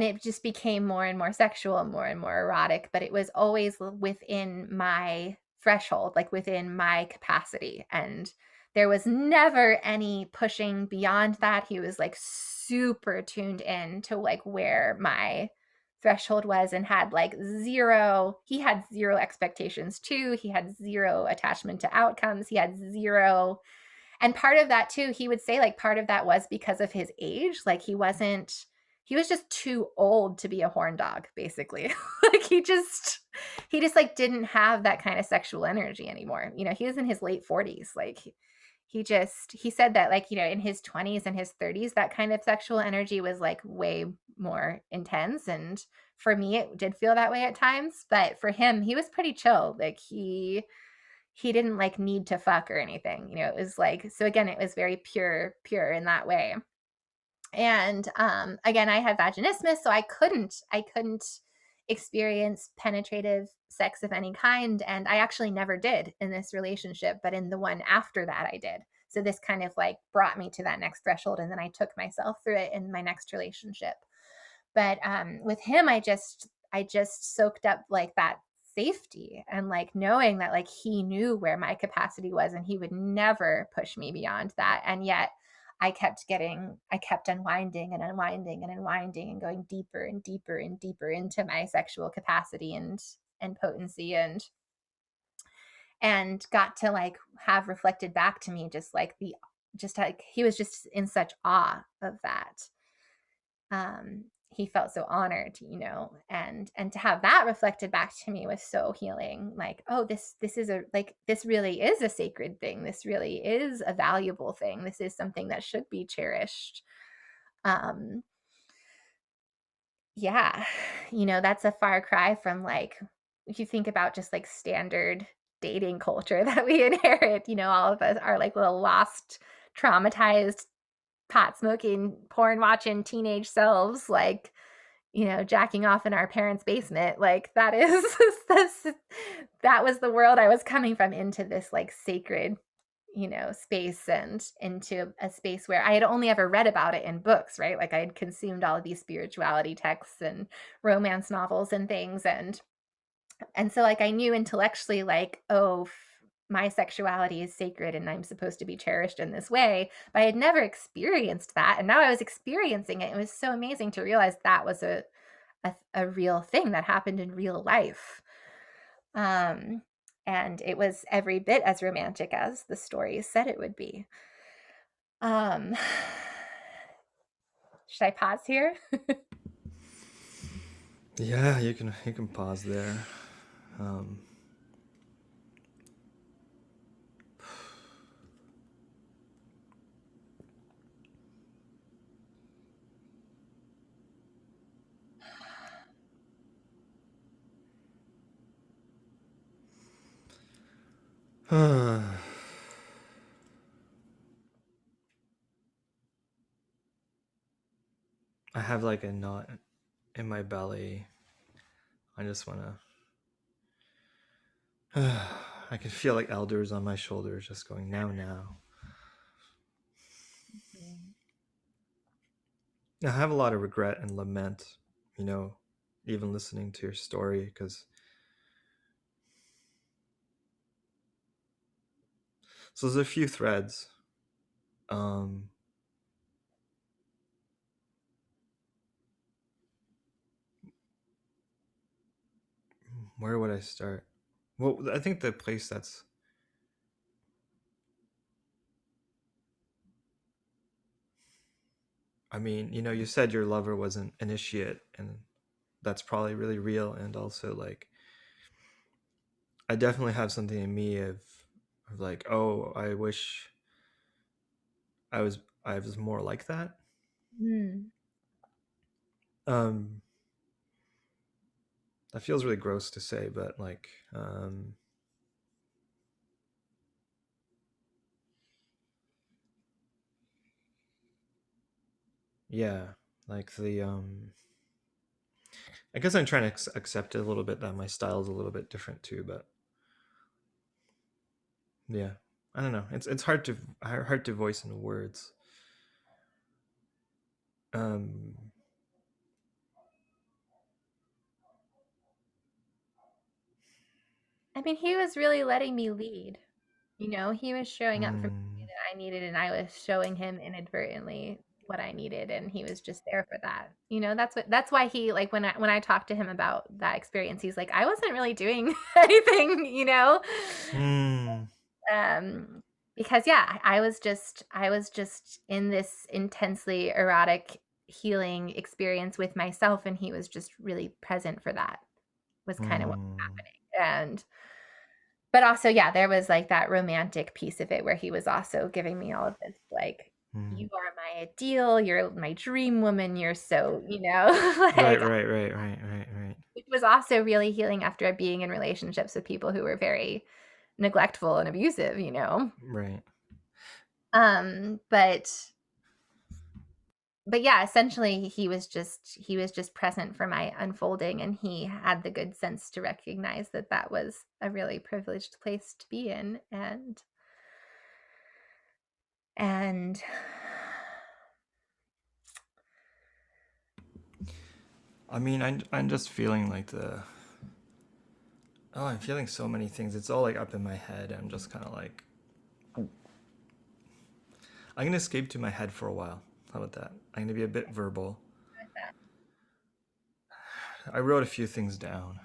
it just became more and more sexual, more and more erotic, but it was always within my threshold, like within my capacity. And there was never any pushing beyond that. He was like super tuned in to like where my threshold was, and had like he had zero expectations too. He had zero attachment to outcomes. He had zero. And part of that too, he would say like part of that was because of his age. Like he was just too old to be a horn dog, basically. Like he just like didn't have that kind of sexual energy anymore. He was in his late 40s. Like he said that like, in his 20s and his 30s, that kind of sexual energy was like way more intense. And for me, it did feel that way at times. But for him, he was pretty chill. Like he didn't like need to fuck or anything. It was like, so again, it was very pure in that way. And again, I have vaginismus, so I couldn't experience penetrative sex of any kind, and I actually never did in this relationship, but in the one after that I did. So this kind of like brought me to that next threshold, and then I took myself through it in my next relationship. But with him, I just soaked up like that safety, and like knowing that like he knew where my capacity was, and he would never push me beyond that. And yet I kept unwinding and unwinding and unwinding and going deeper and deeper and deeper into my sexual capacity and potency, and got to like have reflected back to me just like he was just in such awe of that. He felt so honored, and to have that reflected back to me was so healing. Like, oh, this is a like this really is a sacred thing. This really is a valuable thing. This is something that should be cherished. um yeah, that's a far cry from like, if you think about just like standard dating culture that we inherit. All of us are like little lost, traumatized, pot smoking, porn watching teenage selves, like, jacking off in our parents' basement. Like that is this, that was the world I was coming from, into this like sacred, space and into a space where I had only ever read about it in books, right? Like I had consumed all of these spirituality texts and romance novels and things. And so like I knew intellectually like, oh, my sexuality is sacred and I'm supposed to be cherished in this way, but I had never experienced that. And now I was experiencing it. It was so amazing to realize that was a real thing that happened in real life. Um, and it was every bit as romantic as the story said it would be. Um, should I pause here? Yeah, you can pause there. Um, I have like a knot in my belly. I just want to. I can feel like elders on my shoulders just going, now, now. I have a lot of regret and lament, you know, even listening to your story, because so there's a few threads. Um, where would I start? Well, I think the place that's I mean, you said your lover was an initiate, and that's probably really real. And also, like, I definitely have something in me of like, oh, I wish I was I was more like that. Mm. Um, that feels really gross to say, but like, yeah, like I guess I'm trying to accept it a little bit that my style is a little bit different too, but yeah, I don't know. It's hard to voice in words. Um, I mean, he was really letting me lead. He was showing up for me mm, that I needed, and I was showing him inadvertently what I needed, and he was just there for that. That's why he like when I talked to him about that experience, he's like, I wasn't really doing anything. mm, Um, because yeah, I was just in this intensely erotic healing experience with myself, and he was just really present for that. Was kind of what was mm, happening. And but also, yeah, there was like that romantic piece of it where he was also giving me all of this, like, mm. you are my ideal, you're my dream woman, you're so, Right, like, right, right, right, right, right. it was also really healing after being in relationships with people who were very neglectful and abusive. Right. Um, but yeah, essentially he was just present for my unfolding, and he had the good sense to recognize that that was a really privileged place to be in. And I mean, I'm just feeling like I'm feeling so many things. It's all like up in my head. I'm just kind of like, I'm gonna escape to my head for a while. How about that? I'm gonna be a bit verbal. I wrote a few things down.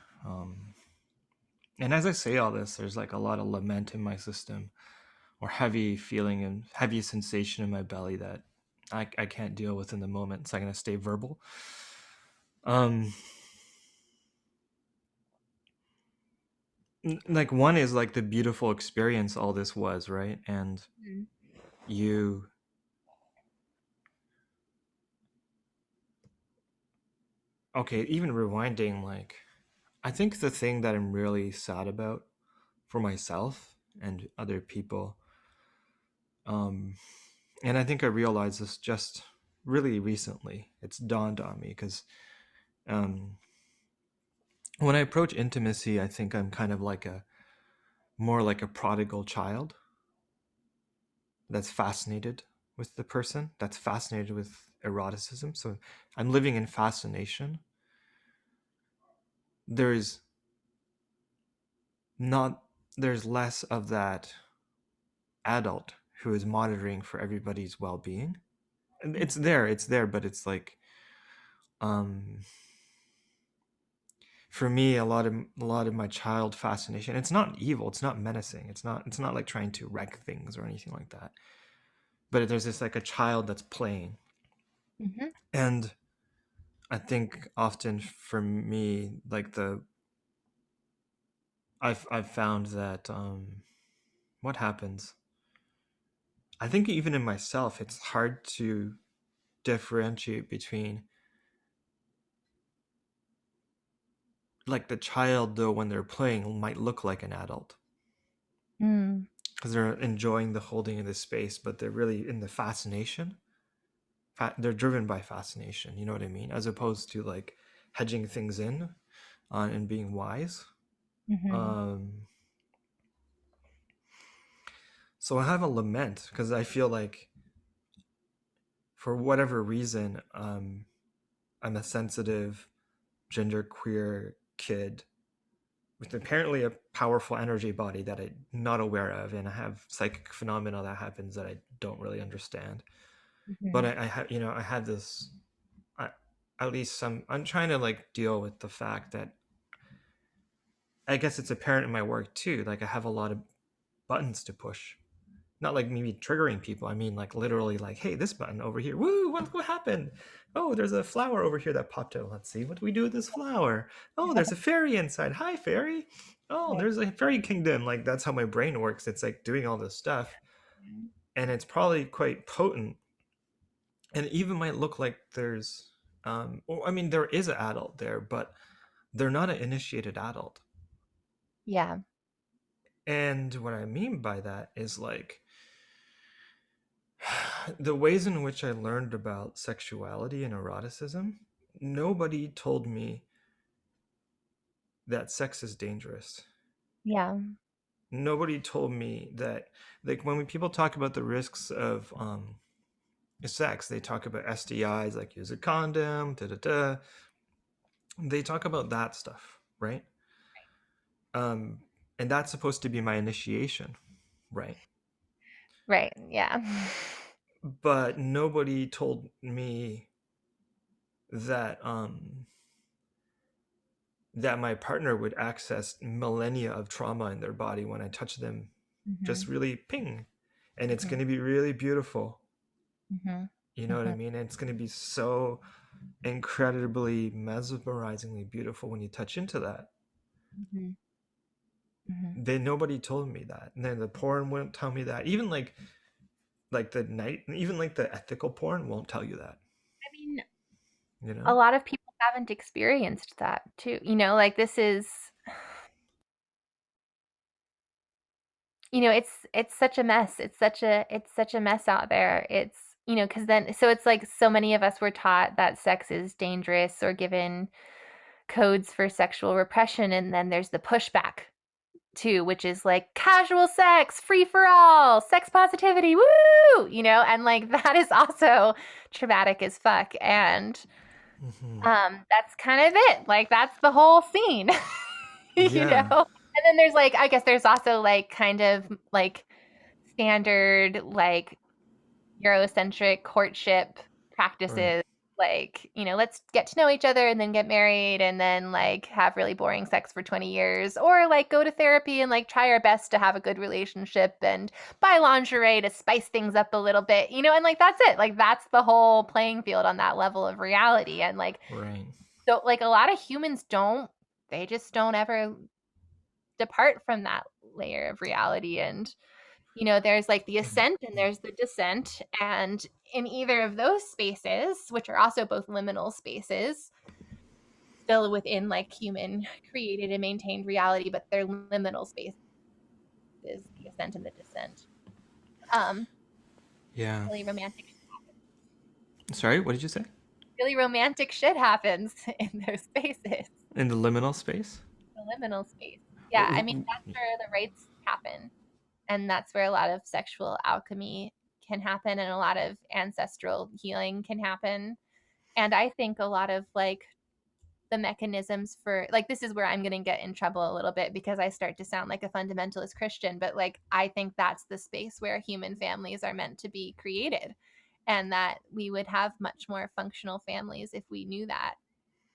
And as I say all this, there's like a lot of lament in my system, or heavy feeling and heavy sensation in my belly that I can't deal with in the moment. So I'm gonna stay verbal. Um, like one is like the beautiful experience all this was, right? And mm, you okay, even rewinding, like, I think the thing that I'm really sad about for myself and other people, um, and I think I realized this just really recently, it's dawned on me because um, when I approach intimacy, I think I'm kind of like more like a prodigal child. that's fascinated with the person, that's fascinated with eroticism. So I'm living in fascination. There's not there's less of that adult who is monitoring for everybody's well-being. And it's there, but it's like um for me a lot of my child fascination, it's not evil, it's not menacing, it's not like trying to wreck things or anything like that, but there's this like a child that's playing. Mm-hmm. And I think often for me, like I've found that what happens, I think even in myself it's hard to differentiate between like the child, though, when they're playing might look like an adult Mm. because they're enjoying the holding of the space, but they're really in the fascination. They're driven by fascination, you know what I mean, as opposed to like hedging things in and being wise. Mm-hmm. um so I have a lament because I feel like for whatever reason, I'm a sensitive genderqueer kid with apparently a powerful energy body that I'm not aware of, and I have psychic phenomena that happens that I don't really understand. But Mm-hmm. I have, I had this. I, at least some. I'm trying to like deal with the fact that I guess it's apparent in my work too. Like I have a lot of buttons to push. Not like maybe triggering people. I mean like literally like, hey, this button over here. Woo! What happened? Oh, there's a flower over here that popped out. Let's see what do we do with this flower. Oh, there's a fairy inside. Hi, fairy. Oh, Right. there's a fairy kingdom. Like that's how my brain works. It's like doing all this stuff, and it's probably quite potent. And it even might look like there's, or I mean, there is an adult there, but they're not an initiated adult. Yeah. And what I mean by that is like the ways in which I learned about sexuality and eroticism, nobody told me that sex is dangerous. Yeah. Nobody told me that, like, when people talk about the risks of sex, they talk about STIs, like use a condom, da da da. They talk about that stuff, right? Um, and that's supposed to be my initiation, right? Right. Yeah. But nobody told me that that my partner would access millennia of trauma in their body when I touch them, Mm-hmm. just really ping, and it's Mm-hmm. going to be really beautiful. Mm-hmm. You know what I Mm-hmm. mean? And it's going to be so incredibly mesmerizingly beautiful when you touch into that. Mm-hmm. Mm-hmm. Nobody told me that, and then the porn wouldn't tell me that. Even like the night, even like the ethical porn won't tell you that. I mean, You a know? lot of people haven't experienced that too. Like this is, it's such a mess. It's such a mess out there. It's, because then so it's like so many of us were taught that sex is dangerous or given codes for sexual repression, and then there's the pushback too, which is like casual sex, free for all, sex positivity, woo, and like that is also traumatic as fuck. And Hmm. that's kind of it. Like that's the whole scene. Yeah. And then there's like, I guess there's also like kind of like standard like Eurocentric courtship Right. practices, like, let's get to know each other and then get married and then like have really boring sex for 20 years, or like go to therapy and like try our best to have a good relationship and buy lingerie to spice things up a little bit, and like that's it. Like that's the whole playing field on that level of reality. And like, Right. so like a lot of humans they just don't ever depart from that layer of reality. And there's like the ascent and there's the descent. And in either of those spaces, which are also both liminal spaces, still within like human created and maintained reality, but they're liminal spaces, the ascent and the descent. Um, Yeah. really romantic, Sorry, what did you say? really romantic shit happens in those spaces, In the liminal space? the liminal space. Yeah, I mean Well, that's where the rites happen, and that's where a lot of sexual alchemy can happen and a lot of ancestral healing can happen. And I think a lot of like the mechanisms for like, this is where I'm going to get in trouble a little bit because I start to sound like a fundamentalist Christian, but like I think that's the space where human families are meant to be created, and that we would have much more functional families if we knew that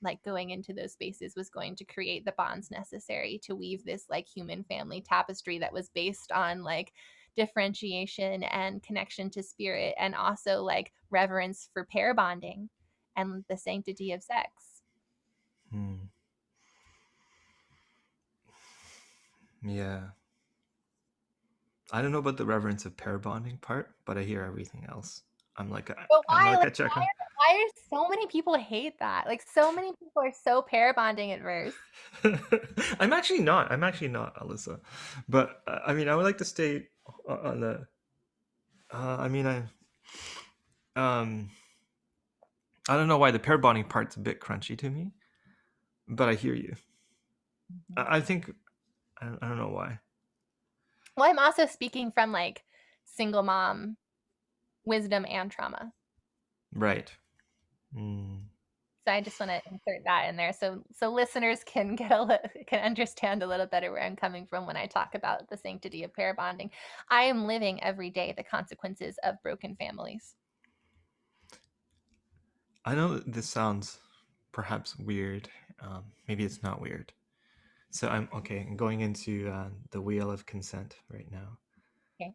like going into those spaces was going to create the bonds necessary to weave this like human family tapestry that was based on like differentiation and connection to spirit, and also like reverence for pair bonding and the sanctity of sex. Hmm. Yeah. I don't know about the reverence of pair bonding part, but I hear everything else. I'm like a, But I'm why? like Like, a checker. why are so many people hate that? Like, so many people are so pair bonding adverse. I'm actually not. I'm actually not, Alyssa. But I mean, I would like to stay on the. I mean, um, I don't know why the pair bonding part's a bit crunchy to me, but I hear you. I think I don't know why. Well, I'm also speaking from like single mom wisdom and trauma. Right. Mm. So I just want to insert that in there so listeners can can understand a little better where I'm coming from when I talk about the sanctity of pair bonding. I am living every day the consequences of broken families. I know that this sounds perhaps weird. Maybe it's not weird. So I'm okay. I'm going into the wheel of consent right now. Okay.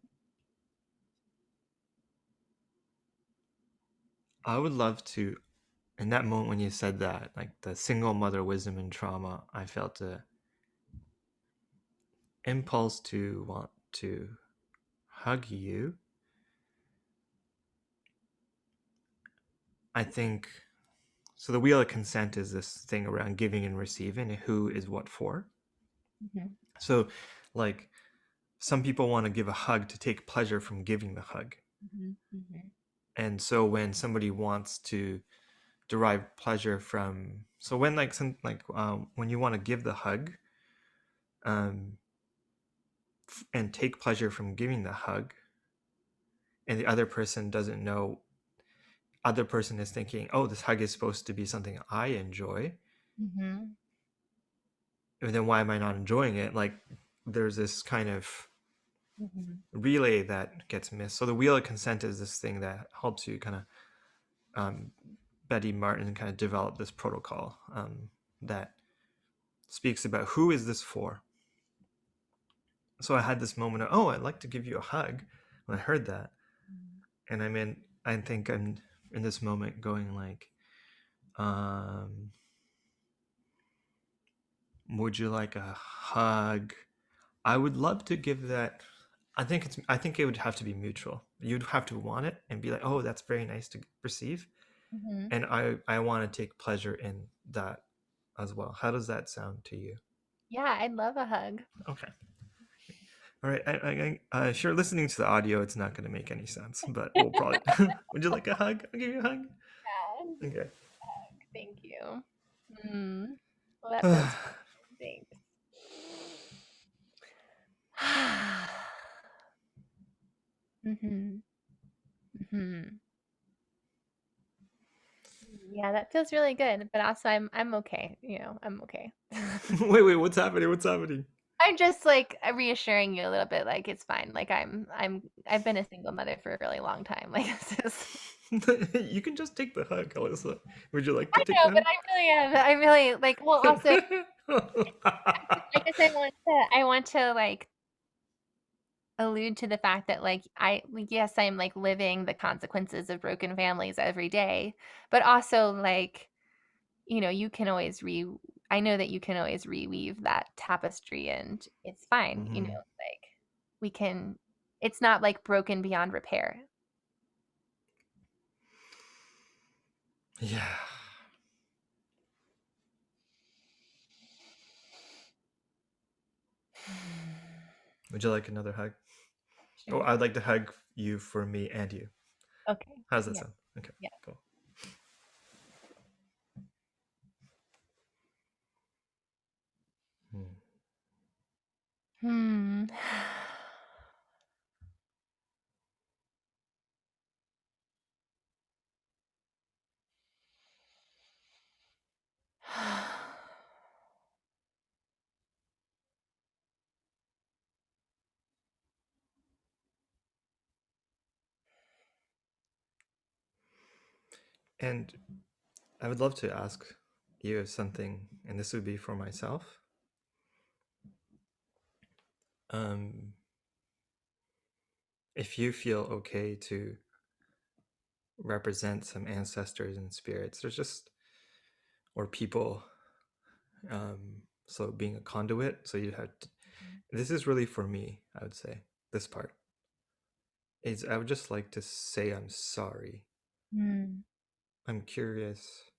I would love to, in that moment when you said that, like the single mother wisdom and trauma, I felt a impulse to want to hug you. I think so. The wheel of consent is this thing around giving and receiving, and who is what for. Mm-hmm. So, like, some people want to give a hug to take pleasure from giving the hug. Mm-hmm. Mm-hmm. And so when somebody wants to derive pleasure from, so when like when you want to give the hug, um, and take pleasure from giving the hug, and the other person doesn't know, other person is thinking, oh, this hug is supposed to be something I enjoy, Mm-hmm. and then why am I not enjoying it? Like there's this kind of Mm-hmm. relay that gets missed. So the wheel of consent is this thing that helps you kind of, um, Betty Martin kind of developed this protocol, that speaks about who is this for. So I had this moment of, oh, I'd like to give you a hug when I heard that. And I think I'm in this moment going like, um, would you like a hug? I would love to give that. I think it would have to be mutual. You'd have to want it and be like, oh, that's very nice to receive. Mm-hmm. And I want to take pleasure in that as well. How does that sound to you? Yeah, I'd love a hug. Okay. All right. Sure. Listening to the audio, it's not going to make any sense, but we'll probably. Would you like a hug? I'll give you a hug. Yeah, Okay. thank you. Mm. Well, that feels good. Thanks. Mm-hmm. Mm-hmm. Yeah, that feels really good, but also I'm okay. You know, I'm okay. Wait. What's happening? What's happening? I'm just like reassuring you a little bit, like it's fine. Like I've been a single mother for a really long time. Like this is You can just take the hug, Alyssa. Would you like to I take know, the but I really am. I really like well also hug? I guess I want to like allude to the fact that like yes, I'm like living the consequences of broken families every day, but also like you know, you can always I know that you can always reweave that tapestry and it's fine, you know, Mhm. like we can it's not like broken beyond repair. Yeah. Would you like another hug? Oh, Sure. I'd like to hug you for me and you. Okay. How's that Yeah. sound? Okay, Yeah. cool. Hmm. Hmm. And I would love to ask you something, and this would be for myself. Um, if you feel okay to represent some ancestors and spirits, there's just, or people, so being a conduit, so you have to, this is really for me, I would say, this part is I would just like to say I'm sorry. Mm. I'm curious.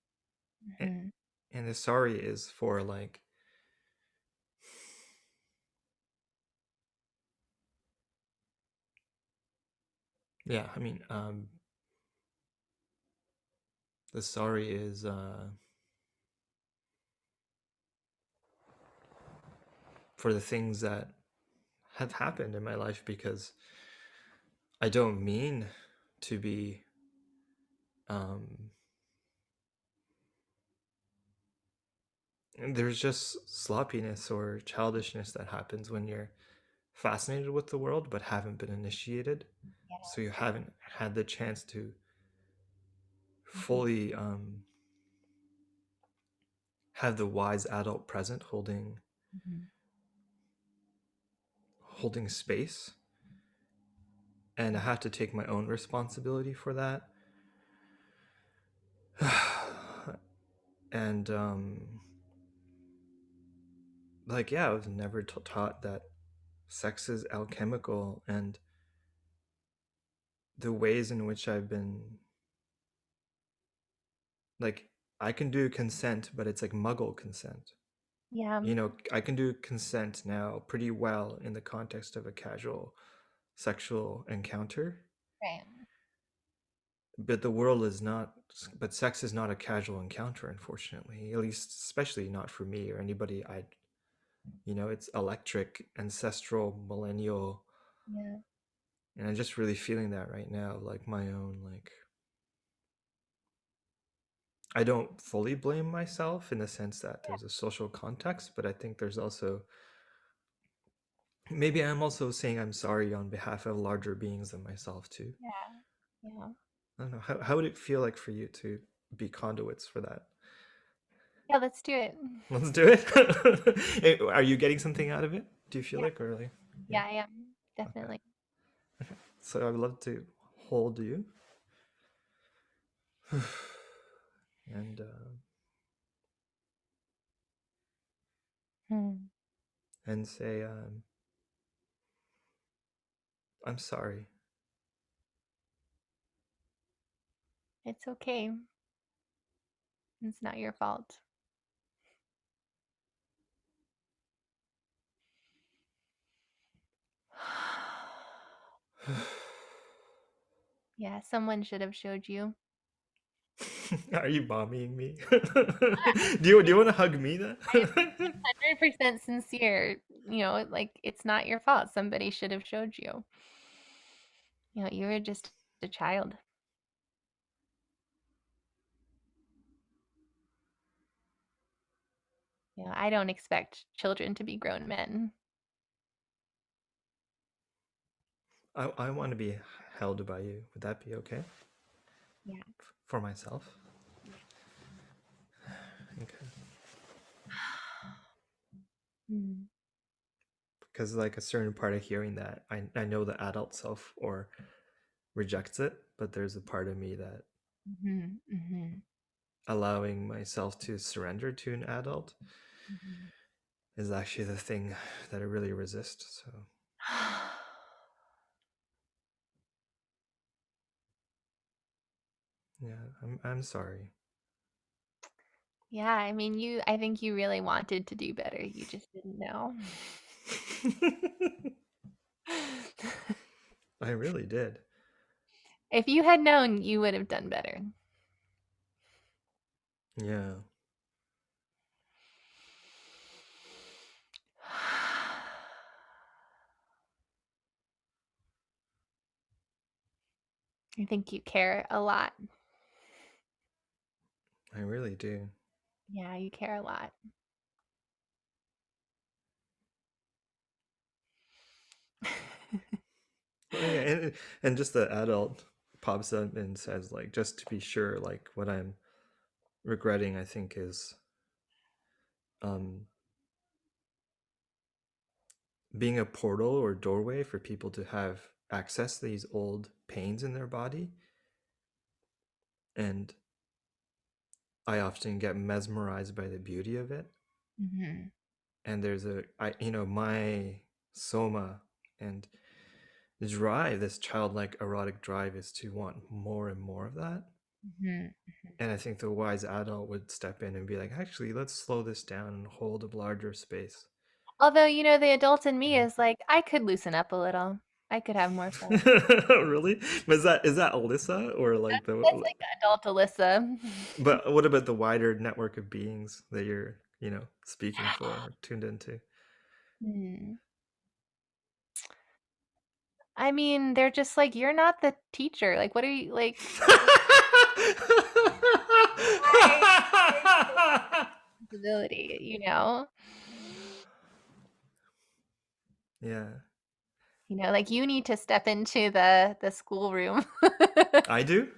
a- Mhm. And the sorry is for like, yeah, I mean, the sorry is for the things that have happened in my life, because I don't mean to be um there's just sloppiness or childishness that happens when you're fascinated with the world but haven't been initiated. So you haven't had the chance to Mhm. fully have the wise adult present Mhm. holding space, and I have to take my own responsibility for that. And like, yeah, I was never taught that sex is alchemical, and the ways in which I've been like, I can do consent, but it's like muggle consent. Yeah. You know, I can do consent now pretty well in the context of a casual sexual encounter, Right. but the world is not, but sex is not a casual encounter, unfortunately, at least especially not for me or anybody I, you know, it's electric, ancestral, millennial, Yeah. and I'm just really feeling that right now, like my own, like, I don't fully blame myself in the sense that there's a social context, but I think there's also, maybe I'm also saying I'm sorry on behalf of larger beings than myself too. Yeah. Yeah. I don't know. How would it feel like for you to be conduits for that? Yeah, let's do it. Let's do it. Are you getting something out of it? Do you feel Yeah. like, or like, yeah? Yeah, I am. Okay. Definitely. Okay. So I would love to hold you and Hmm. say, I'm sorry. It's okay. It's not your fault. Yeah, someone should have showed you. Are you bombing me? Do you want to hug me then? I'm 100% sincere. Like it's not your fault. Somebody should have showed you. You were just a child. I don't expect children to be grown men. I want to be held by you. Would that be okay Yeah. for myself? Yeah. Okay. Mm. Because like a certain part of hearing that, I know the adult self or rejects it, but there's a part of me that Mhm. Mhm. allowing myself to surrender to an adult Mhm. is actually the thing that I really resist. So yeah, I'm sorry. Yeah, I mean, I think you really wanted to do better. You just didn't know. I really did. If you had known, you would have done better. Yeah. I think you care a lot. I really do. Yeah, you care a lot. Oh yeah, and just the adult pops up and says, like, just to be sure, like, what I'm regretting, I think, is um, being a portal or doorway for people to have access to these old pains in their body. And I often get mesmerized by the beauty of it. Mm-hmm. And there's my soma and the drive, this childlike erotic drive, is to want more and more of that. Mm-hmm. And I think the wise adult would step in and be like, actually, let's slow this down and hold a larger space. Although, the adult in me is like, I could loosen up a little. I could have more fun. Really? But is that Alyssa or like That's the? like adult Alyssa. But what about the wider network of beings that you're, speaking for or tuned into? Hmm. I mean, they're just like, you're not the teacher. Like, what are you like? Why? Responsibility, Yeah, like you need to step into the schoolroom. I do.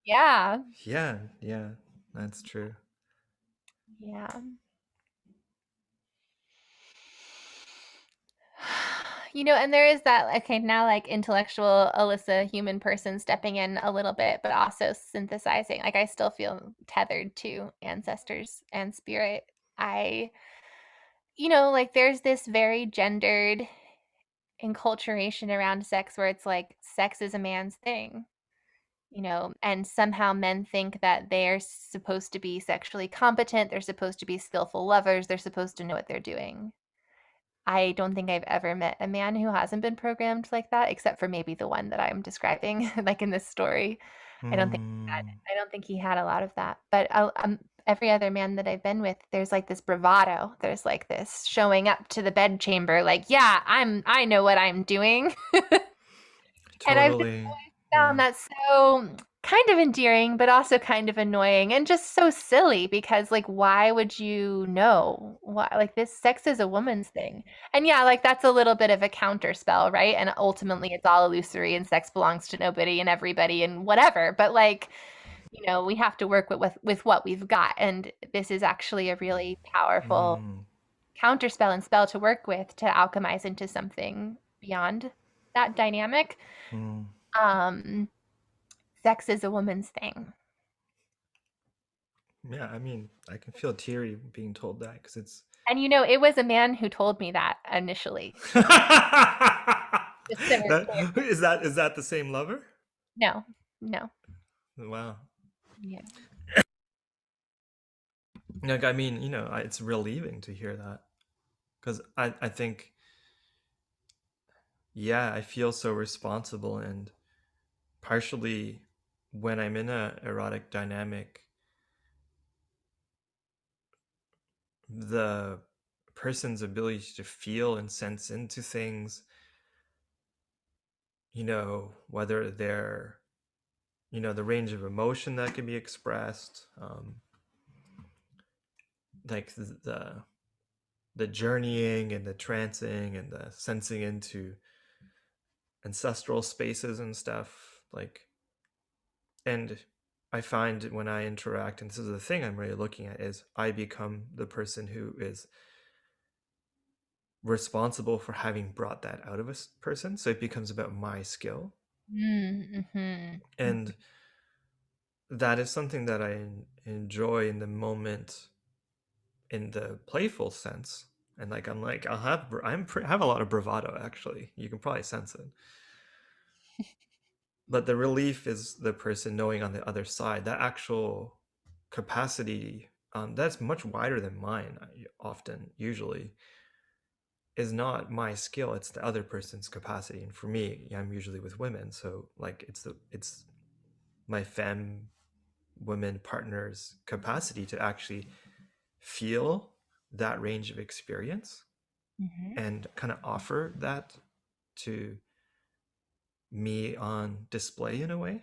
Yeah. Yeah, that's true. Yeah. And there is that, okay, now like intellectual Alyssa, human person stepping in a little bit, but also synthesizing. Like I still feel tethered to ancestors and spirit. I, like there's this very gendered enculturation around sex where it's like sex is a man's thing. And somehow men think that they're supposed to be sexually competent, they're supposed to be skillful lovers, they're supposed to know what they're doing. I don't think I've ever met a man who hasn't been programmed like that, except for maybe the one that I'm describing, like in this story. I don't think Mm, I don't think he had a lot of that. But every other man that I've been with, there's like this bravado. There's like this showing up to the bedchamber, like, yeah, I know what I'm doing. And I've just totally. found Yeah. that so kind of endearing, but also kind of annoying and just so silly because, like, why would you know? Why, like, this sex is a woman's thing. And yeah, like, that's a little bit of a counter spell, right? And ultimately, it's all illusory and sex belongs to nobody and everybody and whatever. But, like, we have to work with what we've got. And this is actually a really powerful Mm, counter spell and spell to work with to alchemize into something beyond that dynamic. mm. Um, Sex is a woman's thing. Yeah, I mean, I can feel teary being told that because it's. And it was a man who told me that initially. Just so we're clear. Is that the same lover? No, no. Wow. Yeah. Like, I mean, it's relieving to hear that because I think, yeah, I feel so responsible, and partially when I'm in a erotic dynamic, the person's ability to feel and sense into things, whether they're, the range of emotion that can be expressed, like the journeying and the trancing and the sensing into ancestral spaces and stuff, like. And I find when I interact, and this is the thing I'm really looking at, is I become the person who is responsible for having brought that out of a person, so it becomes about my skill. Mm-hmm. And that is something that I enjoy in the moment, in the playful sense. And like have a lot of bravado, actually. You can probably sense it. But the relief is the person knowing on the other side that actual capacity, that's much wider than mine. Often, usually, is not my skill, it's the other person's capacity. And for me, I'm usually with women, so like it's my femme women partners capacity to actually feel that range of experience Mm-hmm. and kind of offer that to me on display in a way.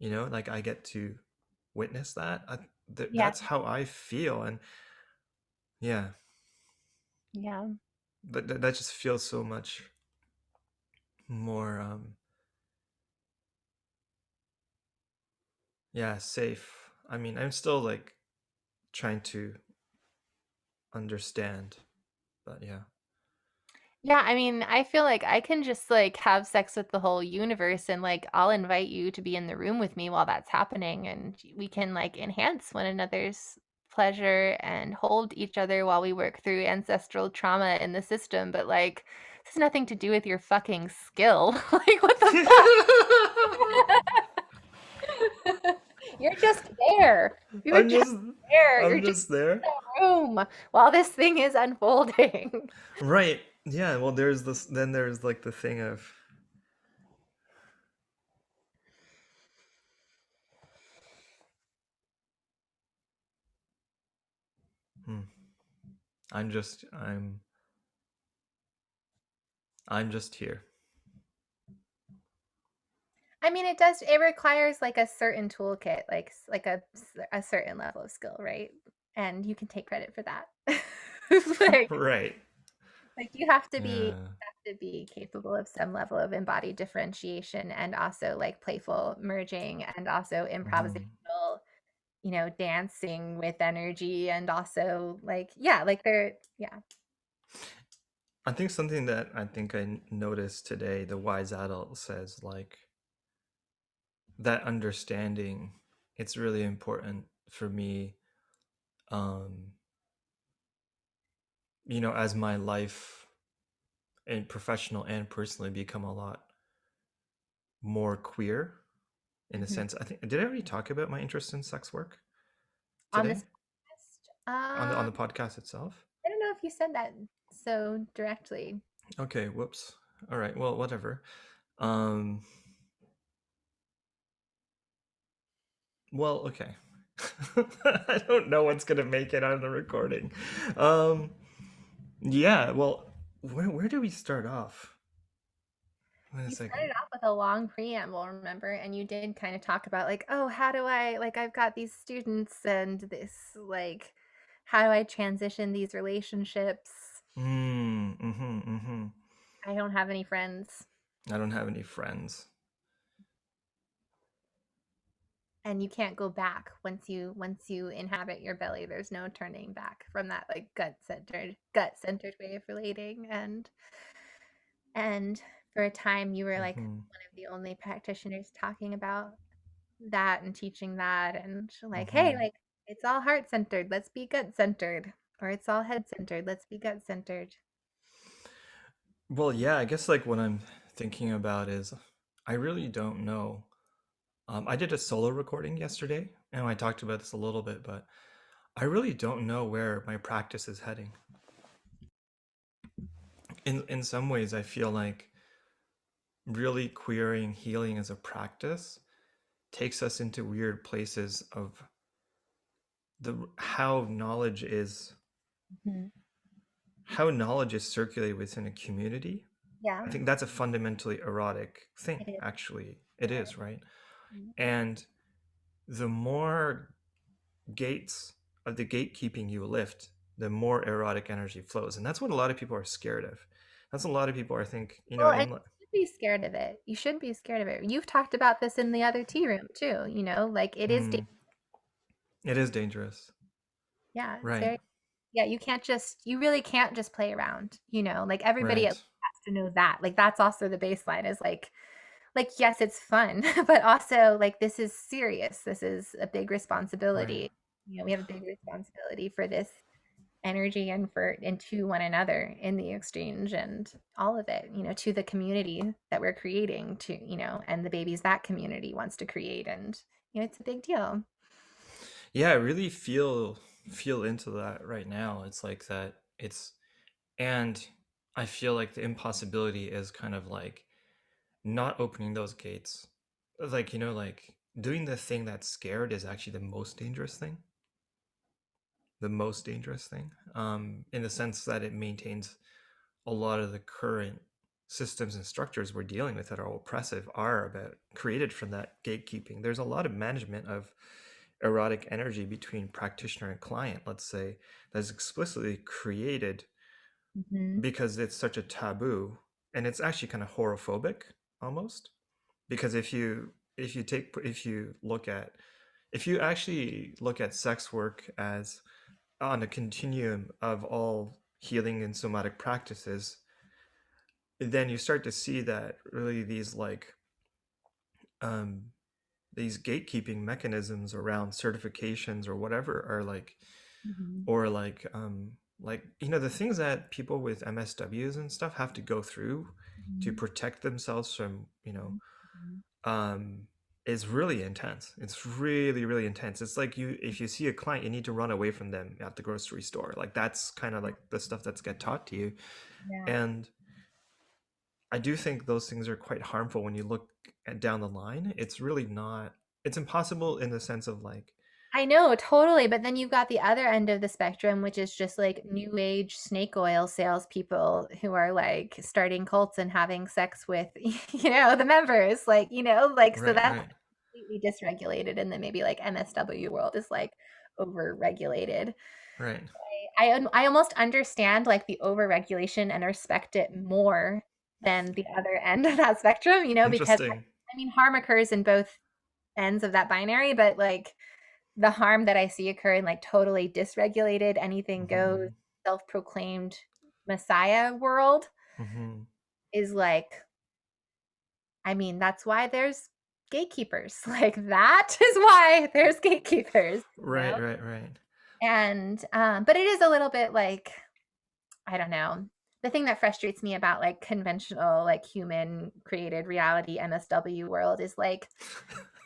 Like I get to witness that. Yeah. That's how I feel. And yeah, Yeah. that just feels so much more Yeah, safe. I mean, I'm still like trying to understand, but yeah. Yeah, I mean, I feel like I can just like have sex with the whole universe and like I'll invite you to be in the room with me while that's happening and we can like enhance one another's pleasure and hold each other while we work through ancestral trauma in the system, but like this has nothing to do with your fucking skill. Like what the fuck? You're just there. You're I'm just just there. You're I'm just just there. in the room while this thing is unfolding. Right. Yeah, well there's this then there's like the thing of hmm, I'm just I'm just here. I mean, it requires like a certain toolkit, like a certain level of skill, right? And you can take credit for that. like Right. like you have to be Yeah. capable of some level of embodied differentiation and also like playful merging and also Hmm. improvisational, dancing with energy and also like yeah, like they're yeah. I think something that I think I noticed today, the wise adult says like that understanding, it's really important for me, um, as my life and professional and personally become a lot more queer in a Mhm. sense. I think did I already talk about my interest in sex work On today this podcast, on the podcast itself? I don't know if you said that so directly. Okay, whoops. All right, well, whatever. Um, well, okay. I don't know what's gonna make it on the recording. Um, yeah, well, where do we start off? Wait a You second. started off with a long preamble, remember? And you did kind of talk about like, oh, how do I like I've got these students and this like how do I transition these relationships? Mm-hmm. I don't have any friends. I don't have any friends. And you can't go back once you inhabit your belly. There's no turning back from that like gut centered way of relating. And for a time you were like Mm-hmm. one of the only practitioners talking about that and teaching that and like hey Mm-hmm. like it's all heart centered, let's be gut centered, or it's all head centered, let's be gut centered. Well, yeah, I guess like what I'm thinking about is I really don't know. I did a solo recording yesterday, and I talked about this a little bit, but I really don't know where my practice is heading. In some ways, I feel like really queering healing as a practice takes us into weird places of the Mhm. how knowledge is circulated within a community. Yeah, I think that's a fundamentally erotic thing, it is. actually. It It is, right? is. And the more gates of the gatekeeping you lift, the more erotic energy flows. And that's what a lot of people are scared of. That's what a lot of people are think, Well, and in you should be scared of it. You should be scared of it. You've talked about this in the other tea room too, like it is mm, it is dangerous. yeah, it's Right. very yeah, you really can't just play around, like everybody Right. has to know that. Like that's also the baseline is like yes, it's fun, but also like this is serious. This is a big Right. responsibility. We have a big responsibility for this energy and to one another in the exchange and all of it, to the community that we're creating to, and the babies that community wants to create and it's a big deal. Yeah, I really feel into that right now. It's like that it's and I feel like the impossibility is kind of like not opening those gates. Like, like doing the thing that's scared is actually the most dangerous thing. The most dangerous thing. In the sense that it maintains a lot of the current systems and structures we're dealing with that are oppressive are about created from that gatekeeping. There's a lot of management of erotic energy between practitioner and client, let's say, that's explicitly created Hmm. because it's such a taboo, and it's actually kind of horophobic almost, because if you look at if you actually look at sex work as on a continuum of all healing and somatic practices, then you start to see that really um, these gatekeeping mechanisms around certifications or whatever are Mhm. or the things that people with MSWs and stuff have to go through to Mhm. protect themselves from, Mhm. um, is really intense. It's really, really intense. It's like if you see a client, you need to run away from them at the grocery store. Like that's kind of like the stuff that's get taught to you. Yeah. And I do think those things are quite harmful when you look down the line. It's really not, it's impossible in the sense of like, I know, totally. But then you've got the other end of the spectrum, which is just like new age snake oil salespeople who are like starting cults and having sex with, the members. Like, like, so right, that's right, completely dysregulated. And then maybe like MSW world is like over regulated. right. I almost understand like the overregulation and respect it more than the other end of that spectrum, because Interesting. I mean harm occurs in both ends of that binary, but like the harm that I see occur in like totally dysregulated, anything goes, Hmm. self-proclaimed messiah world Hmm. is like, I mean, that's why there's gatekeepers. Like that is why there's gatekeepers. Right, right, right. And but it is a little bit like, I don't know. The thing that frustrates me about like conventional, like human created reality MSW world is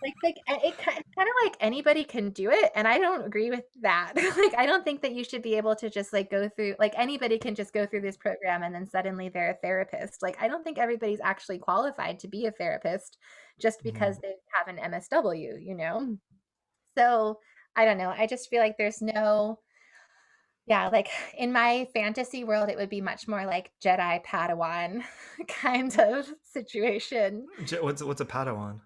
it's kind of like anybody can do it, and I don't agree with that. Like I don't think that you should be able to just like go through, like anybody can just go through this program and then suddenly they're a therapist. Like I don't think everybody's actually qualified to be a therapist just because Hmm. they have an MSW. So I don't know. I just feel like there's no, yeah, like in my fantasy world, it would be much more like Jedi Padawan kind of situation. What's a Padawan?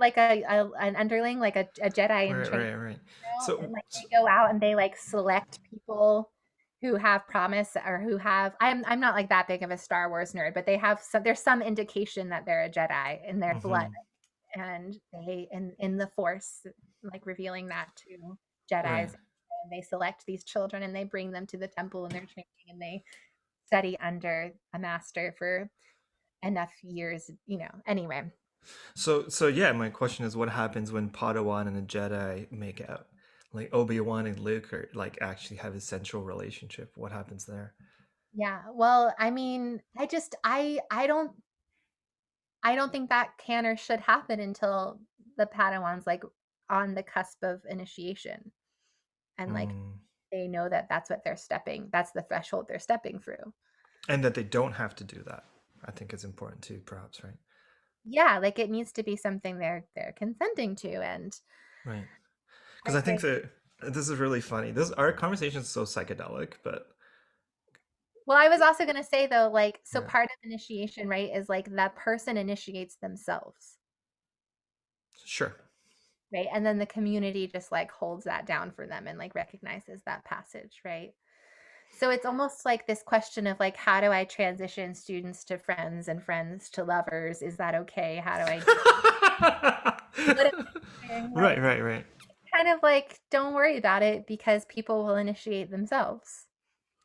Like an underling, like a Jedi in Right, training, right, right. So, and like they go out and they like select people who have promise or who have. I'm not like that big of a Star Wars nerd, but they have some. There's some indication that they're a Jedi in their blood, hmm, and they in the Force, like revealing that to right. Jedi's. And they select these children and they bring them to the temple and they're training and they study under a master for enough years. Anyway. So yeah, my question is, what happens when Padawan and a Jedi make out? Like Obi-Wan and Luke are like actually have a sensual relationship. What happens there? Yeah. Well, I mean, I don't think that can or should happen until the Padawan's like on the cusp of initiation and like Mm. they know that that's the threshold they're stepping through. And that they don't have to do that. I think is important too, perhaps, right? Yeah, like it needs to be something they're consenting to, and Right. Because I I think think, that this is really funny. This our conversation is so psychedelic, but well, I was also going to say though, like, so yeah, part of initiation, right, is like that person initiates themselves, sure. right? And then the community just like holds that down for them and like recognizes that passage, right? So it's almost like this question of like, how do I transition students to friends and friends to lovers? Is that okay? How do I do what am I doing? Right, Like, right, right. kind of like, don't worry about it because people will initiate themselves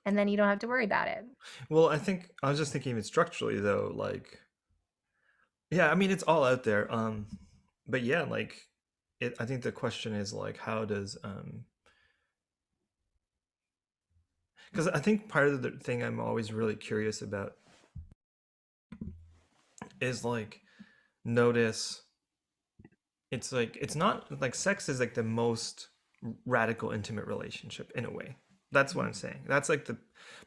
and then you don't have to worry about it. Well, I think I was just thinking even structurally though, like yeah, I mean it's all out there. But yeah, like I think the question is like how does because I think part of the thing I'm always really curious about is like notice it's like it's not like sex is like the most radical intimate relationship in a way. That's what I'm saying. That's like the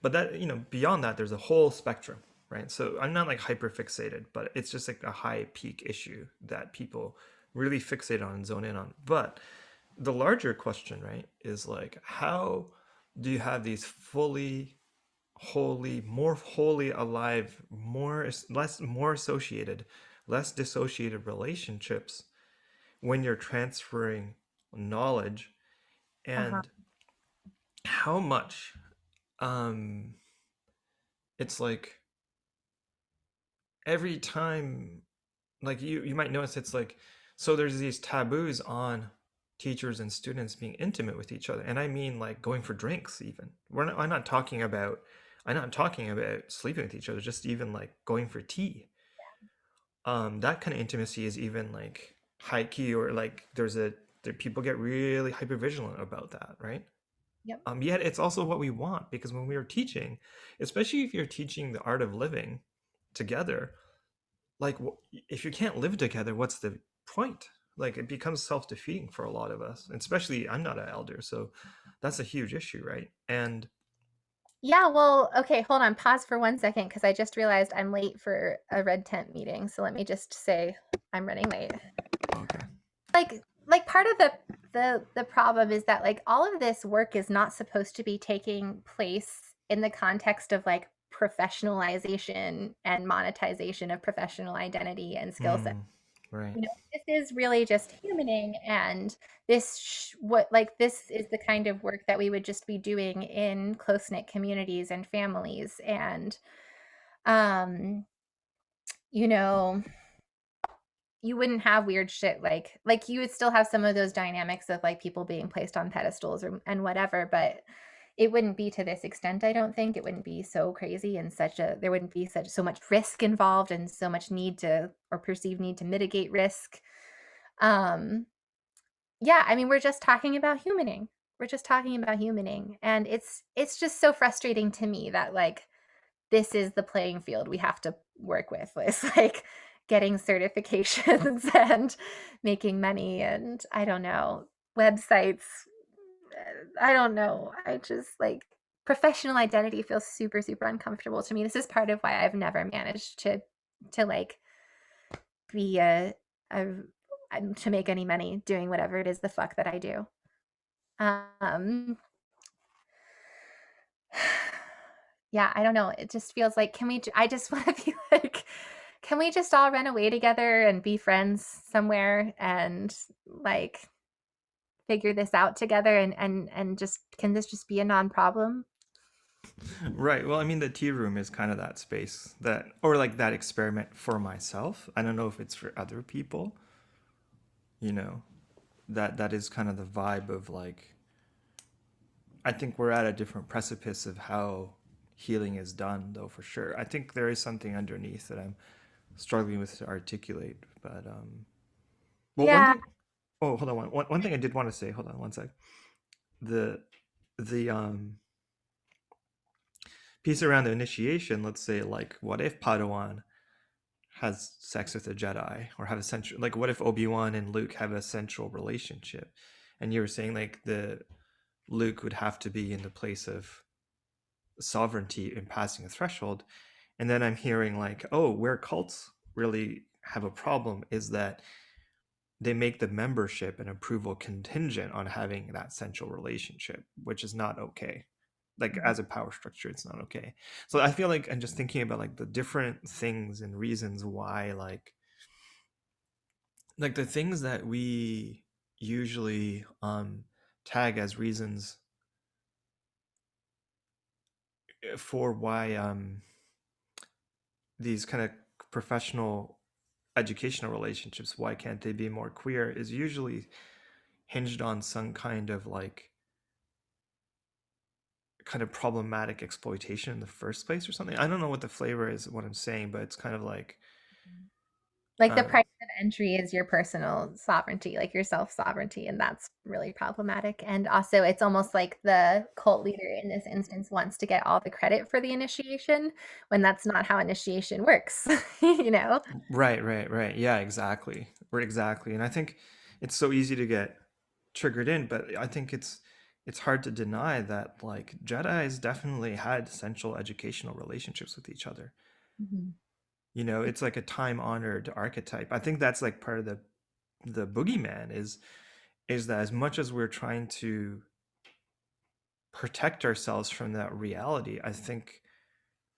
but that beyond that there's a whole spectrum, right? So I'm not like hyper fixated, but it's just like a high peak issue that people really fixate on and zone in on. But the larger question, right, is like how do you have these fully wholly more wholly alive more associated less dissociated relationships when you're transferring knowledge Uh-huh. and how much um it's like every time like you might notice it's like so there's these taboos on teachers and students being intimate with each other, and I mean like going for drinks even. I'm not talking about sleeping with each other, just even like going for tea. That kind of intimacy is even like high key, or like there people get really hyper vigilant about that, right? Yep. Yet it's also what we want, because when we are teaching, especially if you're teaching the art of living together, like if you can't live together, what's the point? Like it becomes self-defeating for a lot of us, and especially I'm not an elder, so that's a huge issue, right? And Yeah, well, okay, hold on. Pause for 1 second because I just realized I'm late for a red tent meeting. So let me just say I'm running late. okay. Like part of the problem is that like all of this work is not supposed to be taking place in the context of like professionalization and monetization of professional identity and skill set. Mm, right. This is really just humaning, and this is the kind of work that we would just be doing in close-knit communities and families. And um you know you wouldn't have weird shit like you would still have some of those dynamics of like people being placed on pedestals and whatever, but it wouldn't be to this extent. I don't think it wouldn't be so crazy and there wouldn't be so much risk involved and so much need to or perceived need to mitigate risk. um yeah, I mean, we're just talking about humaning. We're just talking about humaning, and it's just so frustrating to me that like this is the playing field we have to work with. It's like getting certifications and making money, and I don't know, websites. I don't know. I just like professional identity feels super super uncomfortable to me. This is part of why I've never managed to like be a to make any money doing whatever it is the fuck that I do. Um, yeah, I don't know. It just feels like, I just want to be like, can we just all run away together and be friends somewhere and like figure this out together and just, can this just be a non-problem? Right. Well, I mean, the tea room is kind of that space that, or like that experiment for myself. I don't know if it's for other people, you know, that is kind of the vibe of like, I think we're at a different precipice of how healing is done, though, for sure. I think there is something underneath that I'm struggling with to articulate. But, well, one Yeah. thing, oh, hold on. One thing I did want to say, hold on one sec. The, the piece around the initiation, let's say, like, what if Padawan has sex with a Jedi, or have a central, like, what if Obi-Wan and Luke have a central relationship? And you were saying like the Luke would have to be in the place of sovereignty in passing a threshold. And then I'm hearing like, oh, where cults really have a problem is that they make the membership and approval contingent on having that central relationship, which is not okay. Like Mhm. as a power structure, it's not okay. So I feel like I'm just thinking about like the different things and reasons why like the things that we usually tag as reasons for why these kind of professional educational relationships, why can't they be more queer, is usually hinged on some kind of like kind of problematic exploitation in the first place or something. I don't know what the flavor is of what I'm saying, but it's kind of like Like the uh, price of entry is your personal sovereignty, like your self sovereignty, and that's really problematic. And also, it's almost like the cult leader in this instance wants to get all the credit for the initiation when that's not how initiation works, you know? right, yeah, exactly, right, exactly. And I think it's so easy to get triggered in, but I think it's hard to deny that like Jedi's definitely had essential educational relationships with each other. Mhm. You know, it's like a time honored archetype. I think that's like part of the boogeyman is that as much as we're trying to protect ourselves from that reality, I think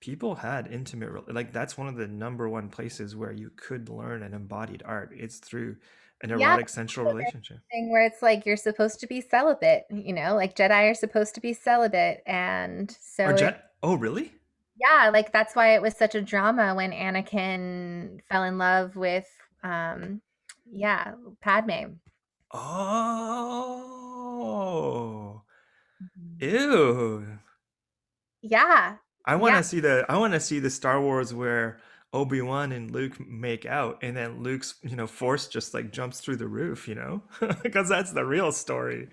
people had intimate like that's one of the number one places where you could learn an embodied art. It's through an Yeah, erotic central relationship. thing where it's like you're supposed to be celibate, like Jedi are supposed to be celibate. And Or so jet? Oh, really? yeah, like that's why it was such a drama when Anakin fell in love with, um, yeah, Padme. Oh, Mhm. ew. Yeah. Yeah. I want to see the Star Wars where Obi-Wan and Luke make out and then Luke's, force just like jumps through the roof, Because that's the real story.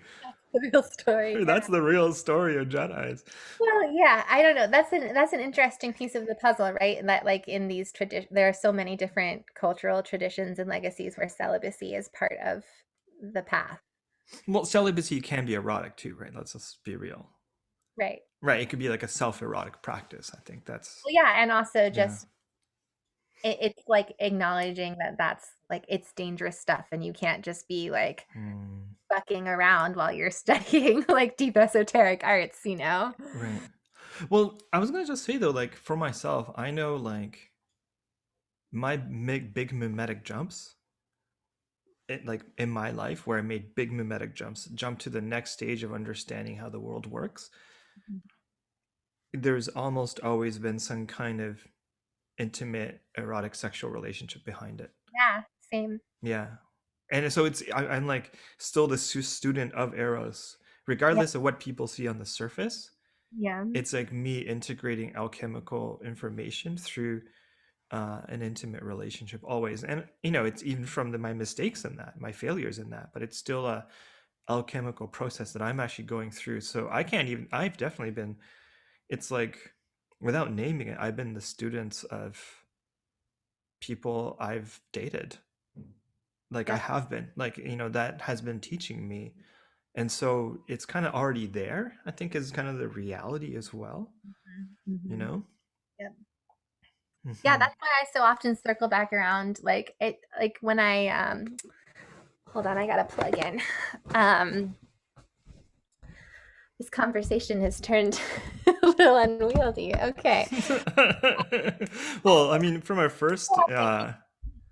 The real story. Yeah. That's the real story of Jedi's. Well, yeah, I don't know. That's an interesting piece of the puzzle, right? And that like in these tradition there are so many different cultural traditions and legacies where celibacy is part of the path. Well, celibacy can be erotic too, right? Let's just be real. Right. Right, it could be like a self-erotic practice. I think that's Well, yeah, and also yeah. just it's like acknowledging that that's like it's dangerous stuff and you can't just be like Hmm. fucking around while you're studying like deep esoteric arts, you know? Right. Well, I was gonna just say though, like for myself, I know like my big mimetic jumps, like in my life, where I made big mimetic jumps, jump to the next stage of understanding how the world works. There's almost always been some kind of intimate, erotic, sexual relationship behind it. Yeah, same. Yeah, and so I'm like still the student of Eros, Yeah. regardless of what people see on the surface. Yeah. It's like me integrating alchemical information through an intimate relationship always, and it's even from my mistakes in that, my failures in that, but it's still a alchemical process that I'm actually going through. So I can't even. I've definitely been. It's like without naming it, I've been the students of people I've dated. Like I Yep. have been. Like that has been teaching me, and so it's kind of already there. I think is kind of the reality as well. You Mhm. know. Yep. Yeah, Hmm. that's why I so often circle back around like it like when I hold on, I gotta plug in. Um this conversation has turned a little unwieldy. Okay. Well, I mean, from our first,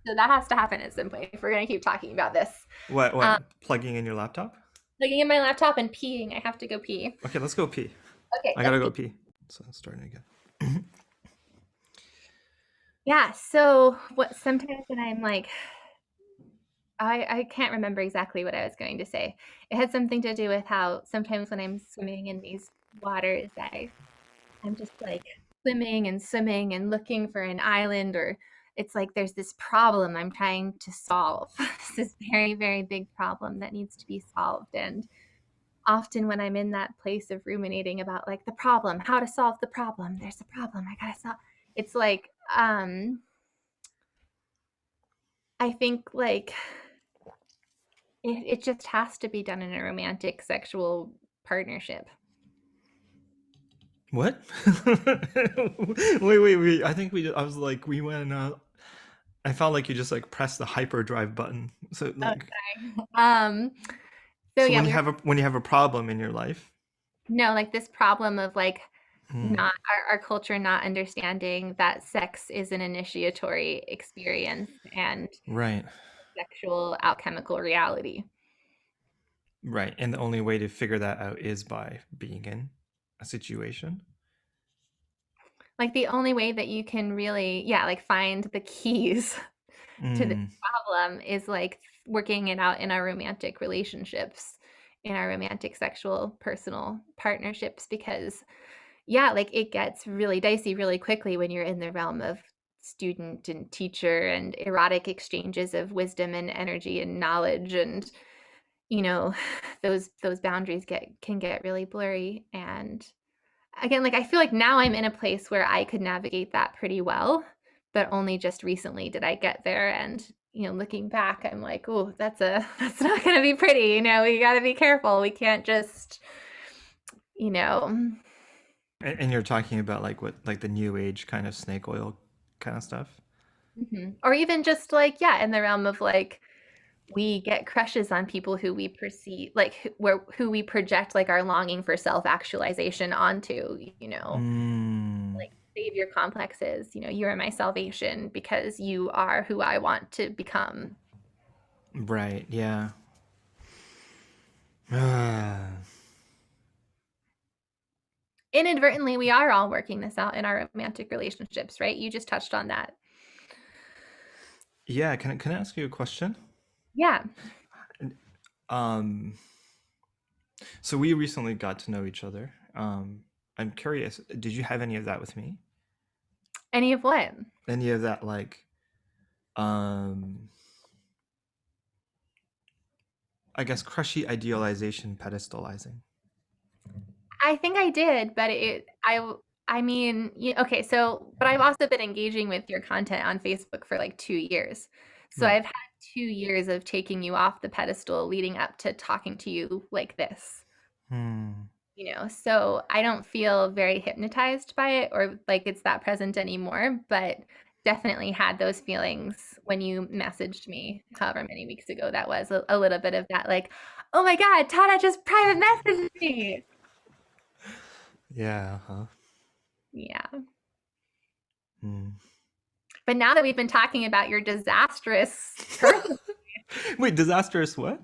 So that has to happen at some point if we're gonna keep talking about this. Um what plugging in your laptop? Plugging in my laptop and peeing. I have to go pee. Okay, let's go pee. Okay, I let's gotta go pee. pee. So it's starting again. Yeah, so what sometimes when I'm like I can't remember exactly what I was going to say. It had something to do with how sometimes when I'm swimming in these waters, I'm just like swimming and looking for an island, or it's like there's this problem I'm trying to solve. This very, very big problem that needs to be solved. And often when I'm in that place of ruminating about like the problem, how to solve the problem, there's a problem, I gotta solve. It's like, I think like it just has to be done in a romantic sexual partnership. What? Wait. I think I was like, we went. I felt like you just like press the hyperdrive button. So Oh, like, sorry. So so yeah, when we you were have a problem in your life. no, like this problem of like Hmm. not our culture not understanding that sex is an initiatory experience and Right. sexual alchemical reality. Right. And the only way to figure that out is by being in a situation. Like the only way that you can really, yeah, like find the keys to the Mm. problem is like working it out in our romantic relationships, in our romantic sexual personal partnerships, because yeah, like it gets really dicey really quickly when you're in the realm of student and teacher and erotic exchanges of wisdom and energy and knowledge, and you know those boundaries can get really blurry. And again, like I feel like now I'm in a place where I could navigate that pretty well, but only just recently did I get there. And looking back, I'm like, oh, that's not going to be pretty. We got to be careful. We can't just, you know, And you're talking about like what, like the new age kind of snake oil kind of stuff. or even just like, yeah, in the realm of like, we get crushes on people who we perceive like who we project like our longing for self-actualization onto, Mm. like savior complexes, you are my salvation because you are who I want to become. Right. Yeah. Ah. Inadvertently, we are all working this out in our romantic relationships, right? You just touched on that. Yeah. Can I ask you a question? Yeah. Um, so we recently got to know each other. I'm curious, did you have any of that with me? Any of what? Any of that, like, um, I guess crushy idealization, pedestalizing? I think I did, but I mean, okay, so but I've also been engaging with your content on Facebook for like 2 years. So Right. I've had 2 years of taking you off the pedestal leading up to talking to you like this. Hmm. So I don't feel very hypnotized by it or like it's that present anymore, but definitely had those feelings when you messaged me however many weeks ago that was a little bit of that like, oh my God, Tana just private messaged me. Yeah. Huh. Yeah. Hmm. But now that we've been talking about your disastrous person, Wait, disastrous what?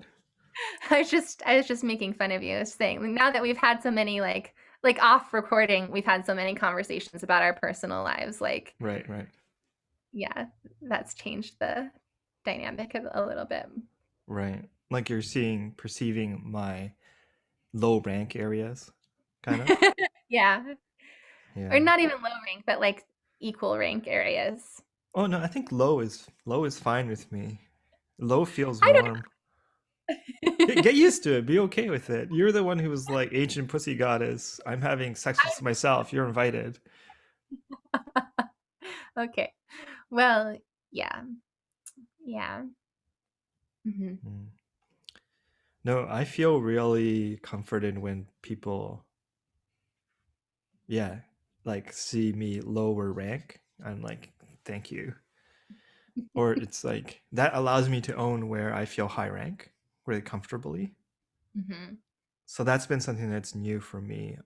I was just making fun of you. I was saying like, now that we've had so many like off recording, we've had so many conversations about our personal lives. Like, Right. Right. yeah, that's changed the dynamic a little bit. Right. Like you're perceiving my low rank areas, kind of. Yeah. Or Yeah. not even low rank, but like equal rank areas. Oh no, I think low is fine with me. Low feels I warm. don't Get used to it. Be okay with it. You're the one who was like ancient pussy goddess. I'm having sex with myself. You're invited. Okay. Well, yeah. Yeah. Hmm. Mm. No, I feel really comforted when people, yeah, like see me lower rank. I'm like, thank you. Or it's like that allows me to own where I feel high rank really comfortably. Hmm. So that's been something that's new for me.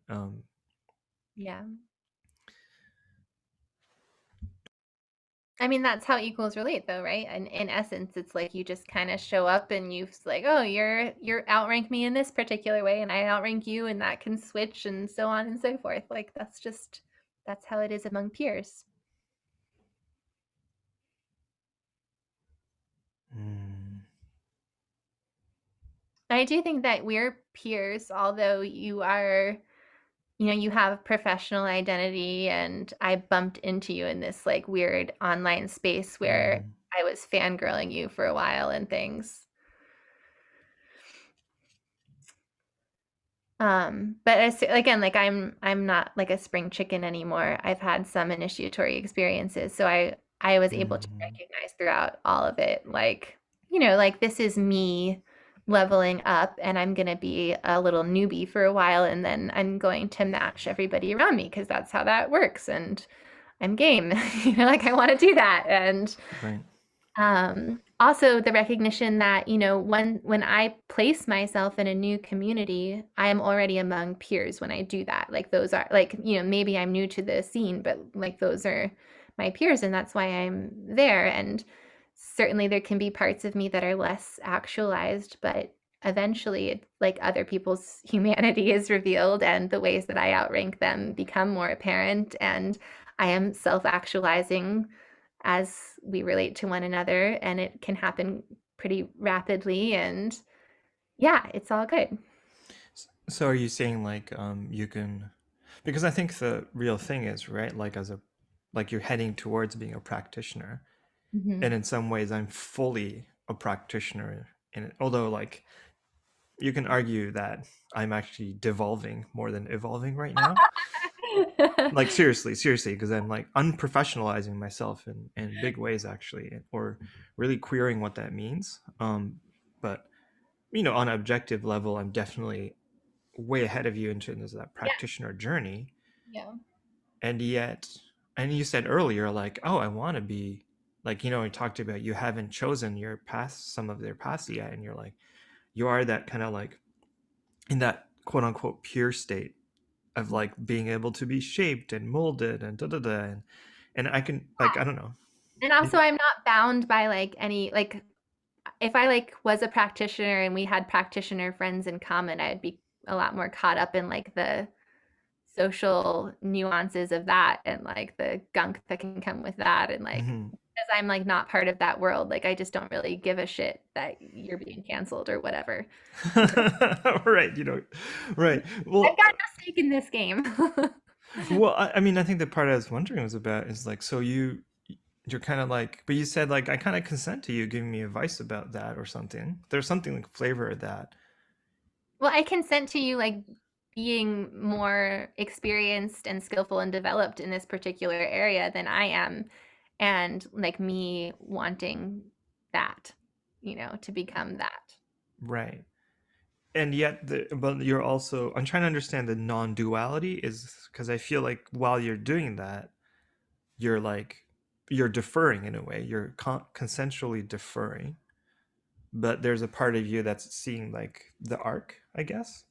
Yeah. I mean, that's how equals relate though, right? And in essence, it's like you just kind of show up and you like, oh, you're outrank me in this particular way and I outrank you and that can switch and so on and so forth. Like that's how it is among peers. mm, I do think that we're peers, although you have professional identity and I bumped into you in this like weird online space where mm, I was fangirling you for a while and things. But again, like I'm not like a spring chicken anymore. I've had some initiatory experiences, so I was able to mm, recognize throughout all of it, like like this is me leveling up, and I'm gonna be a little newbie for a while, and then I'm going to match everybody around me because that's how that works, and I'm game. Like I want to do that, and right. also the recognition that, when I place myself in a new community, I am already among peers when I do that. Like those are like, maybe I'm new to the scene, but like those are my peers and that's why I'm there. And certainly there can be parts of me that are less actualized, but eventually like other people's humanity is revealed and the ways that I outrank them become more apparent and I am self-actualizing as we relate to one another and it can happen pretty rapidly and yeah, it's all good. So are you saying like you can, because I think the real thing is, right, like like you're heading towards being a practitioner, Hmm. and in some ways I'm fully a practitioner in it. Although like you can argue that I'm actually devolving more than evolving right now. Like seriously, because I'm like unprofessionalizing myself in big ways actually, or really queering what that means. But on an objective level, I'm definitely way ahead of you in terms of that Yeah. practitioner journey. Yeah. And yet, and you said earlier, like, oh, I want to be like, we talked about you haven't chosen your past, some of their past yet. And you're like, you are that kind of like in that quote unquote pure state of like being able to be shaped and molded and da da da. And I can, like, I don't know. And also I'm not bound by like any like if I like was a practitioner and we had practitioner friends in common, I'd be a lot more caught up in like the social nuances of that and like the gunk that can come with that and like Mhm. Because I'm like not part of that world. Like I just don't really give a shit that you're being canceled or whatever. Right, you know, right. I've Well, got no stake in this game. well, I mean, I think the part I was wondering was about is like, so you're kind of like, but you said like, I kind of consent to you giving me advice about that or something. There's something like flavor of that. Well, I consent to you like being more experienced and skillful and developed in this particular area than I am, and like me wanting that, to become that. Right. And yet, but you're also, I'm trying to understand the non-duality is because I feel like while you're doing that, you're like, you're deferring in a way, you're consensually deferring, but there's a part of you that's seeing like the arc, I guess,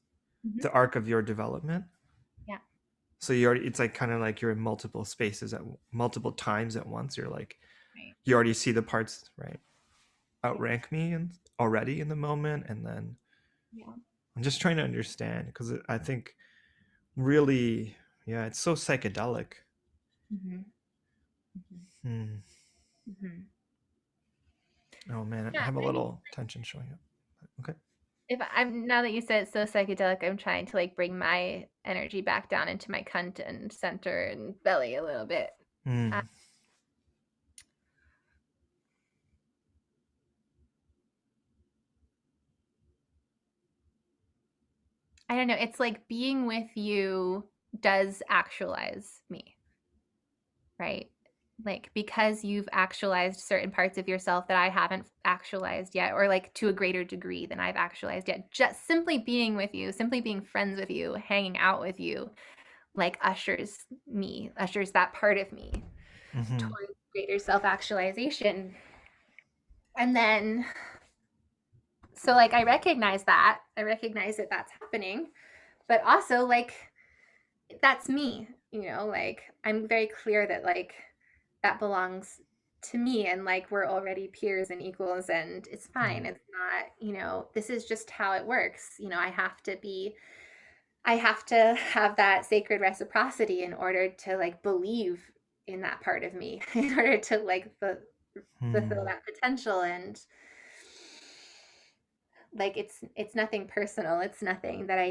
Mhm. the arc of your development. Yeah. So you already, it's like kind of like you're in multiple spaces at multiple times at once. You're like, Right. you already see the parts, right? Yeah. Outrank me and already in the moment. And then Yeah. I'm just trying to understand because I think really, yeah, it's so psychedelic. Hmm. Hmm. Hmm. Hmm. Oh man, I Yeah. have a I think little tension showing up. Okay. if I'm now that you said it's so psychedelic, I'm trying to like bring my energy back down into my cunt and center and belly a little bit. Uh, Hmm. I don't know. It's like being with you does actualize me, right? Like because you've actualized certain parts of yourself that I haven't actualized yet, or like to a greater degree than I've actualized yet. Just simply being with you, simply being friends with you, hanging out with you, like ushers that part of me Hmm. towards greater self actualization. And then, so like I recognize that. I recognize that that's happening, but also like that's me, like I'm very clear that like that belongs to me, and like we're already peers and equals and it's fine. Yeah. It's not, this is just how it works. I have to have that sacred reciprocity in order to like believe in that part of me, in order to like fulfill Hmm. that potential. And like it's nothing personal. It's nothing that I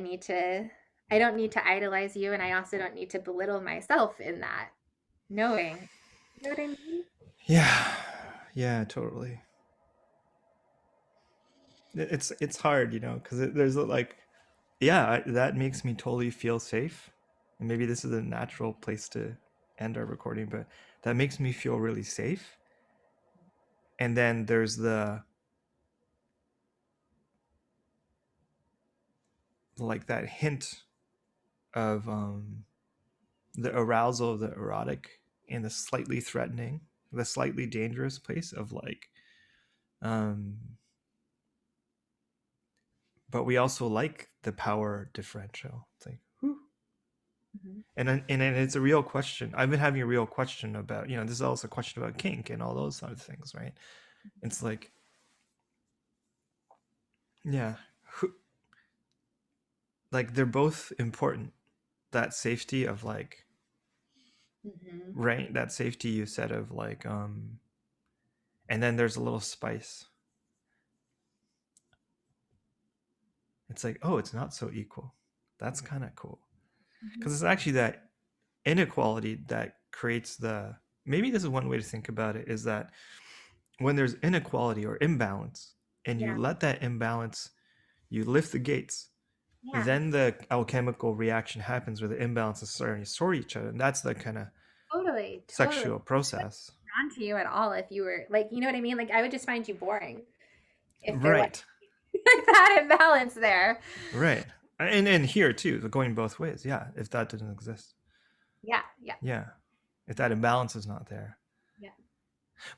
don't need to idolize you, and I also don't need to belittle myself in that knowing. You know what I mean? Yeah. Yeah, totally. It's hard, you know, because there's like, yeah, that makes me totally feel safe. And maybe this is a natural place to end our recording, but that makes me feel really safe. And then there's the like that hint of the arousal of the erotic and the slightly threatening, the slightly dangerous place of like, um, but we also like the power differential. It's like, whew. Mhm. And it's a real question. I've been having a real question about, you know, this is also a question about kink and all those other things, right? It's like, yeah, who, like they're both important. That safety of like, Mhm. right, that safety you said of like, and then there's a little spice. It's like, oh, it's not so equal. That's kind of cool Mhm. because it's actually that inequality that creates the. Maybe this is one way to think about it: is that when there's inequality or imbalance, and you Yeah. let that imbalance, you lift the gates, Yeah. then the alchemical reaction happens where the imbalances starting to sort each other, and that's the kind of Totally. Totally. sexual process. Not drawn to you at all if you were like, you know what I mean? Like I would just find you boring if there was Right, like that imbalance there. right, and here too, going both ways. Yeah, if that didn't exist, Yeah. Yeah. yeah, if that imbalance is not there. Yeah.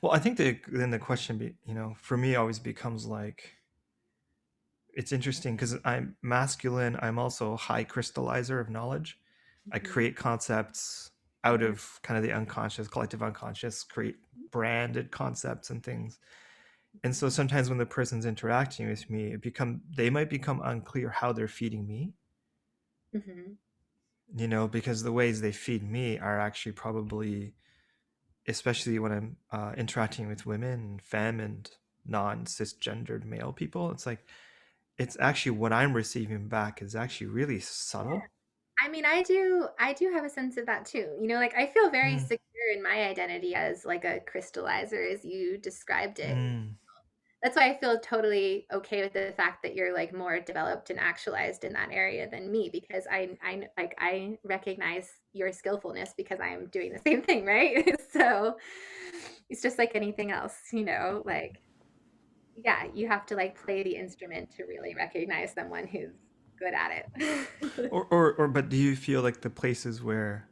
Well, I think then the question, you know, for me always becomes like, it's interesting because I'm masculine. I'm also a high crystallizer of knowledge. I Mhm. create concepts out Mhm. of kind of the unconscious, collective unconscious, create branded concepts and things. And so sometimes when the person's interacting with me, they might become unclear how they're feeding me, Mhm. you know, because the ways they feed me are actually probably especially when I'm interacting with women, femme, and non-cisgendered male people. It's like it's actually what I'm receiving back is actually really Yeah. subtle. I mean, I do have a sense of that too. Like I feel very Mm, secure in my identity as like a crystallizer as you described it. mm, That's why I feel totally okay with the fact that you're like more developed and actualized in that area than me because I recognize your skillfulness because I'm doing the same thing, right? So it's just like anything else, like yeah, you have to like play the instrument to really recognize someone who's good at it. but do you feel like the places where,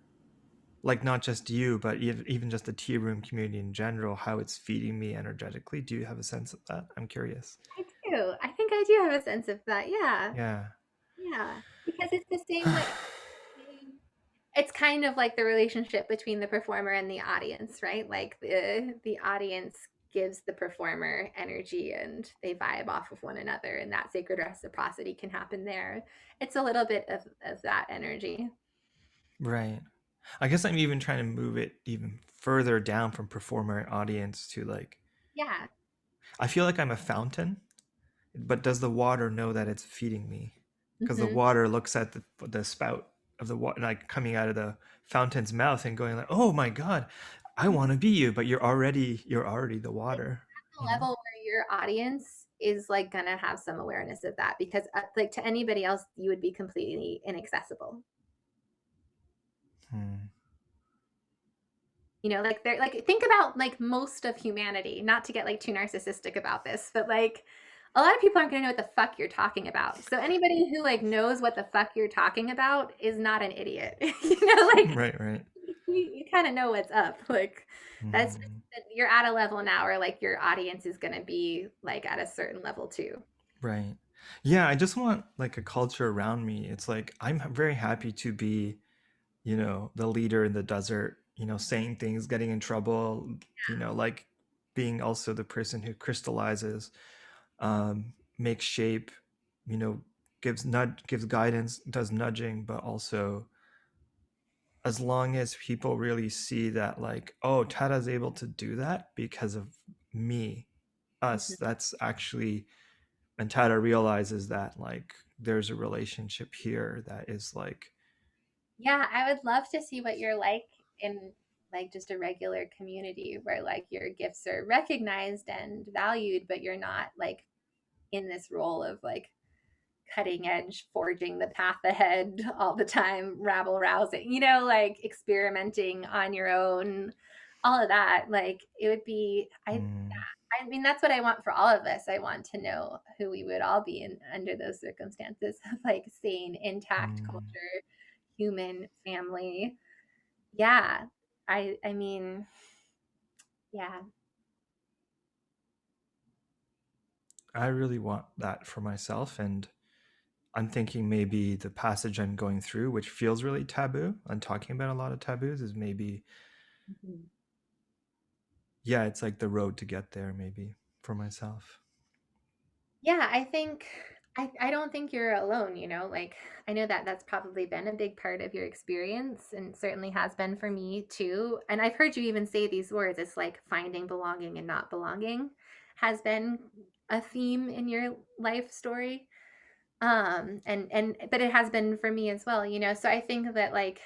like, not just you, but even just the tea room community in general, how it's feeding me energetically? Do you have a sense of that? I'm curious. I do. I think I do have a sense of that. Yeah. Yeah. Yeah. Because it's the same way. It's kind of like the relationship between the performer and the audience, right? Like the audience gives the performer energy and they vibe off of one another and that sacred reciprocity can happen there. It's a little bit of that energy. Right. I guess I'm even trying to move it even further down from performer and audience to like, Yeah. I feel like I'm a fountain, but does the water know that it's feeding me? Because the Hmm. water looks at the spout of the water, like coming out of the fountain's mouth and going like, "Oh my God, I want to be you," but you're already the water, The you know? level where your audience is like gonna have some awareness of that because like to anybody else you would be completely inaccessible. Hmm. Like they're like think about like most of humanity, not to get like too narcissistic about this, but like a lot of people aren't going to know what the fuck you're talking about. So anybody who like knows what the fuck you're talking about is not an idiot. Like Right, right. you kind of know what's up. Like that's just Hmm. that you're at a level now where like your audience is going to be like at a certain level too. Right. Yeah, I just want like a culture around me. It's like I'm very happy to be, the leader in the desert, saying things, getting in trouble, like being also the person who crystallizes, makes shape, you know, gives guidance, does nudging, but also as long as people really see that like, oh, Tada's able to do that because of me, us, Mhm. that's actually, and Tada realizes that like there's a relationship here that is like, Yeah, I would love to see what you're like in like just a regular community where like your gifts are recognized and valued, but you're not like in this role of like cutting edge, forging the path ahead all the time, rabble rousing, like experimenting on your own, all of that. Like it would be, mm, I mean, that's what I want for all of us. I want to know who we would all be in under those circumstances of like sane, intact culture, mm. human, family. Yeah. I mean, yeah. I really want that for myself, and I'm thinking maybe the passage I'm going through, which feels really taboo, I'm talking about a lot of taboos, is maybe, Mhm. yeah, it's like the road to get there, maybe for myself. Yeah, I don't think you're alone, like I know that that's probably been a big part of your experience and certainly has been for me too. And I've heard you even say these words. It's like finding belonging and not belonging has been a theme in your life story. And but it has been for me as well, So I think that like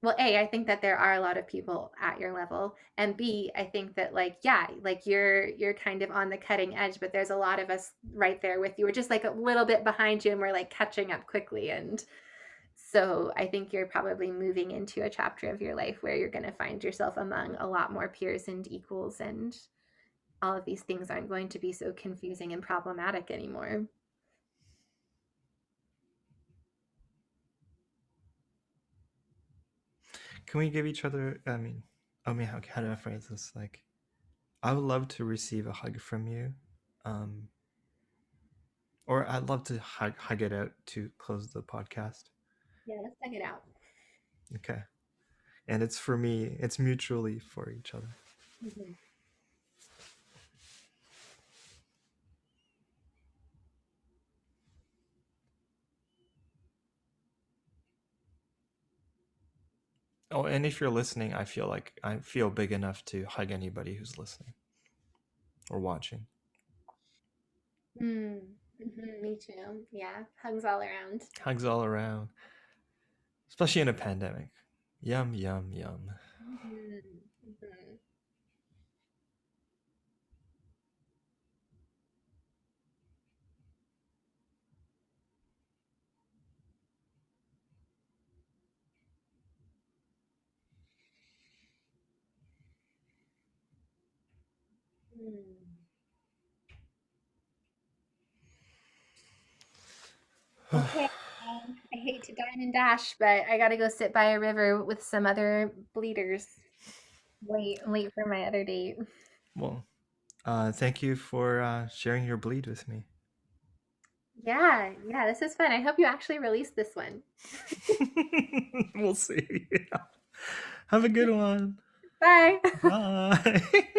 well, A, I think that there are a lot of people at your level. And B, I think that like, yeah, like you're kind of on the cutting edge, but there's a lot of us right there with you. We're just like a little bit behind you and we're like catching up quickly. And so I think you're probably moving into a chapter of your life where you're going to find yourself among a lot more peers and equals and all of these things aren't going to be so confusing and problematic anymore. Can we give each other, how do I phrase this? Like, I would love to receive a hug from you. Um, or I'd love to hug it out to close the podcast. Yeah, let's check it out. Okay. And it's for me, it's mutually for each other. Mhm. Oh, and if you're listening, I feel big enough to hug anybody who's listening or watching. Me too. Yeah, hugs all around. Hugs all around, especially in a pandemic. Yum, yum, yum. Mhm, mhm. Mm. Okay. I hate to dine and dash, but I gotta go sit by a river with some other bleeders. Late for my other date. Well, thank you for sharing your bleed with me. Yeah, yeah, this is fun. I hope you actually release this one. We'll see. Have a good one. Bye. Bye.